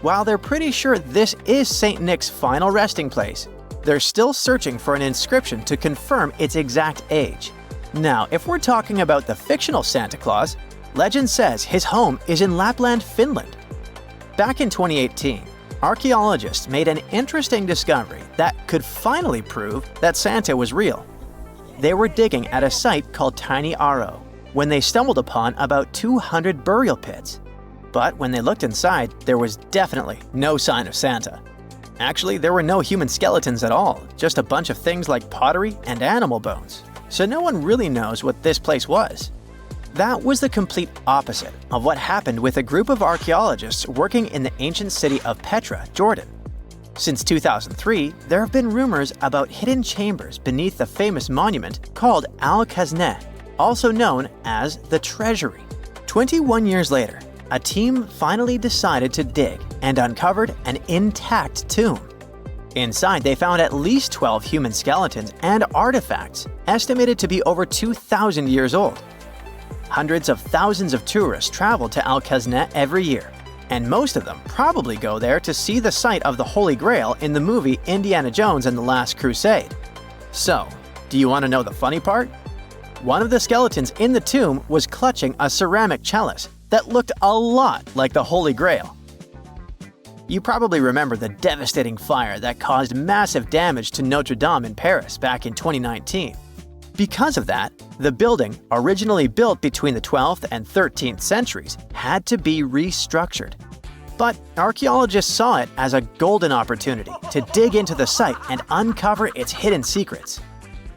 While they're pretty sure this is St. Nick's final resting place, they're still searching for an inscription to confirm its exact age. Now, if we're talking about the fictional Santa Claus, legend says his home is in Lapland, Finland. Back in 2018, archaeologists made an interesting discovery that could finally prove that Santa was real. They were digging at a site called Tiny Aro when they stumbled upon about 200 burial pits. But when they looked inside, there was definitely no sign of Santa. Actually, there were no human skeletons at all, just a bunch of things like pottery and animal bones. So no one really knows what this place was. That was the complete opposite of what happened with a group of archaeologists working in the ancient city of Petra, Jordan. Since 2003, there have been rumors about hidden chambers beneath the famous monument called Al-Khazneh, also known as the Treasury. 21 years later, a team finally decided to dig and uncovered an intact tomb. Inside, they found at least 12 human skeletons and artifacts, estimated to be over 2,000 years old. Hundreds of thousands of tourists travel to Al-Khazneh every year, and most of them probably go there to see the site of the Holy Grail in the movie Indiana Jones and the Last Crusade. So, do you want to know the funny part? One of the skeletons in the tomb was clutching a ceramic chalice that looked a lot like the Holy Grail. You probably remember the devastating fire that caused massive damage to Notre Dame in Paris back in 2019. Because of that, the building, originally built between the 12th and 13th centuries, had to be restructured. But archaeologists saw it as a golden opportunity to dig into the site and uncover its hidden secrets.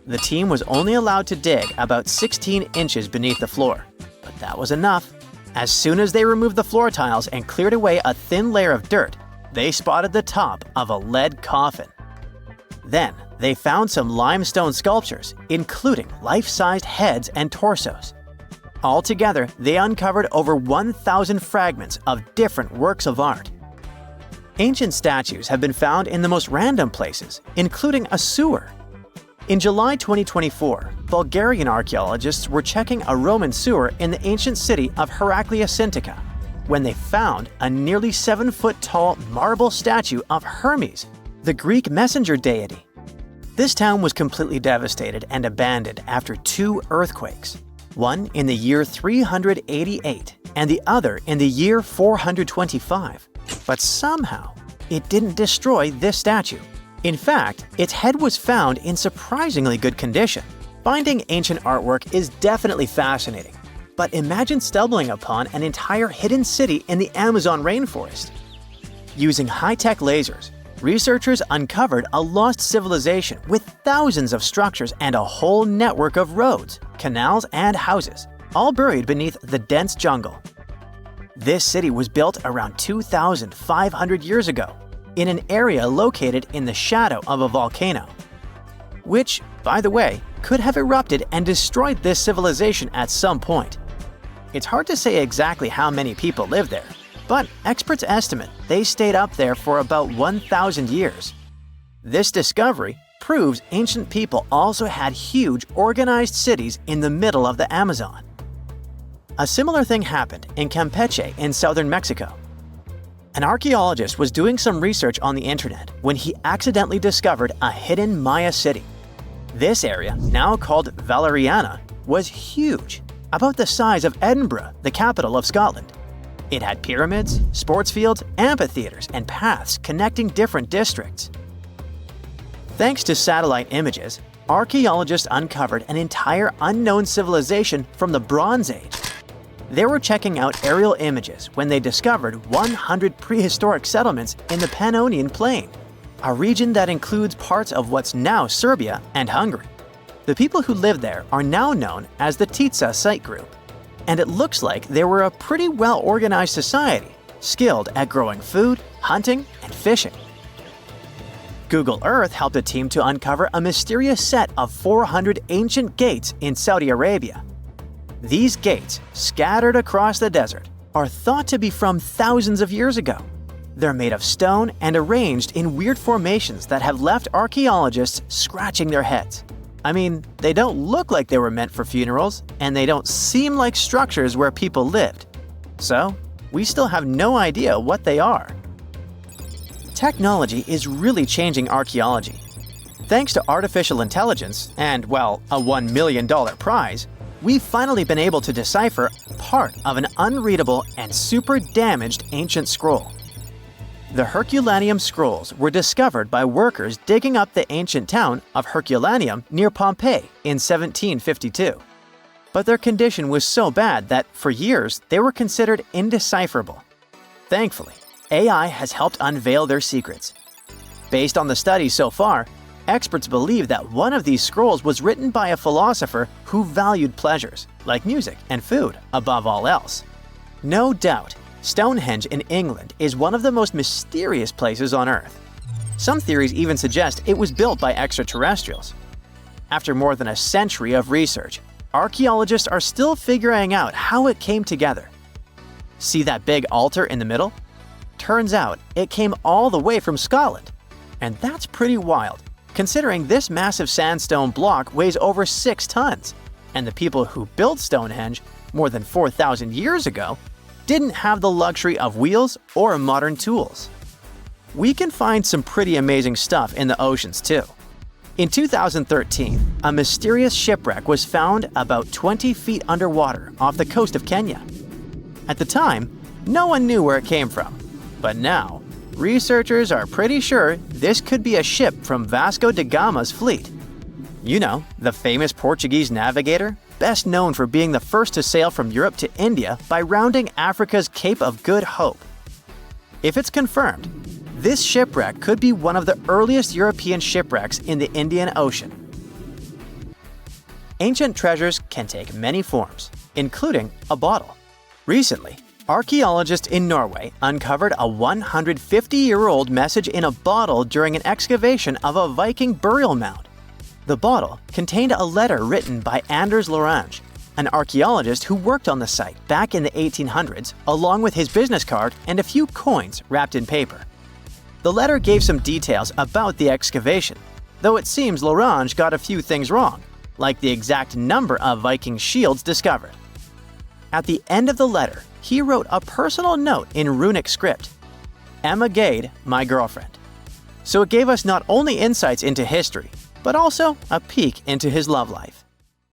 The team was only allowed to dig about 16 inches beneath the floor, but that was enough. As soon as they removed the floor tiles and cleared away a thin layer of dirt, they spotted the top of a lead coffin. Then, they found some limestone sculptures, including life-sized heads and torsos. Altogether, they uncovered over 1,000 fragments of different works of art. Ancient statues have been found in the most random places, including a sewer. In July 2024, Bulgarian archaeologists were checking a Roman sewer in the ancient city of Heraclea when they found a nearly 7-foot-tall marble statue of Hermes, the Greek messenger deity. This town was completely devastated and abandoned after 2 earthquakes, one in the year 388 and the other in the year 425. But somehow, it didn't destroy this statue. In fact, its head was found in surprisingly good condition. Finding ancient artwork is definitely fascinating, but imagine stumbling upon an entire hidden city in the Amazon rainforest. Using high-tech lasers, researchers uncovered a lost civilization with thousands of structures and a whole network of roads, canals, and houses, all buried beneath the dense jungle. This city was built around 2,500 years ago, in an area located in the shadow of a volcano, which, by the way, could have erupted and destroyed this civilization at some point. It's hard to say exactly how many people lived there, but experts estimate they stayed up there for about 1,000 years. This discovery proves ancient people also had huge organized cities in the middle of the Amazon. A similar thing happened in Campeche in southern Mexico. An archaeologist was doing some research on the internet when he accidentally discovered a hidden Maya city. This area, now called Valeriana, was huge, about the size of Edinburgh, the capital of Scotland. It had pyramids, sports fields, amphitheaters, and paths connecting different districts. Thanks to satellite images, archaeologists uncovered an entire unknown civilization from the Bronze Age. They were checking out aerial images when they discovered 100 prehistoric settlements in the Pannonian Plain, a region that includes parts of what's now Serbia and Hungary. The people who lived there are now known as the Titsa site group, and it looks like they were a pretty well-organized society, skilled at growing food, hunting, and fishing. Google Earth helped a team to uncover a mysterious set of 400 ancient gates in Saudi Arabia. These gates, scattered across the desert, are thought to be from thousands of years ago. They're made of stone and arranged in weird formations that have left archaeologists scratching their heads. I mean, they don't look like they were meant for funerals, and they don't seem like structures where people lived. So, we still have no idea what they are. Technology is really changing archaeology. Thanks to artificial intelligence and, well, a $1 million prize, we've finally been able to decipher part of an unreadable and super damaged ancient scroll. The Herculaneum scrolls were discovered by workers digging up the ancient town of Herculaneum near Pompeii in 1752. But their condition was so bad that, for years, they were considered indecipherable. Thankfully, AI has helped unveil their secrets. Based on the studies so far, experts believe that one of these scrolls was written by a philosopher who valued pleasures, like music and food, above all else. No doubt, Stonehenge in England is one of the most mysterious places on Earth. Some theories even suggest it was built by extraterrestrials. After more than a century of research, archaeologists are still figuring out how it came together. See that big altar in the middle? Turns out it came all the way from Scotland. And that's pretty wild, considering this massive sandstone block weighs over 6 tons, and the people who built Stonehenge more than 4,000 years ago didn't have the luxury of wheels or modern tools. We can find some pretty amazing stuff in the oceans too. In 2013, a mysterious shipwreck was found about 20 feet underwater off the coast of Kenya. At the time, no one knew where it came from, but now, researchers are pretty sure this could be a ship from Vasco da Gama's fleet. You know, the famous Portuguese navigator, best known for being the first to sail from Europe to India by rounding Africa's Cape of Good Hope. If it's confirmed, this shipwreck could be one of the earliest European shipwrecks in the Indian Ocean. Ancient treasures can take many forms, including a bottle. Recently, archaeologists in Norway uncovered a 150-year-old message in a bottle during an excavation of a Viking burial mound. The bottle contained a letter written by Anders Lorange, an archaeologist who worked on the site back in the 1800s, along with his business card and a few coins wrapped in paper. The letter gave some details about the excavation, though it seems Lorange got a few things wrong, like the exact number of Viking shields discovered. At the end of the letter, he wrote a personal note in runic script, "Emma Gade, my girlfriend." So it gave us not only insights into history, but also a peek into his love life.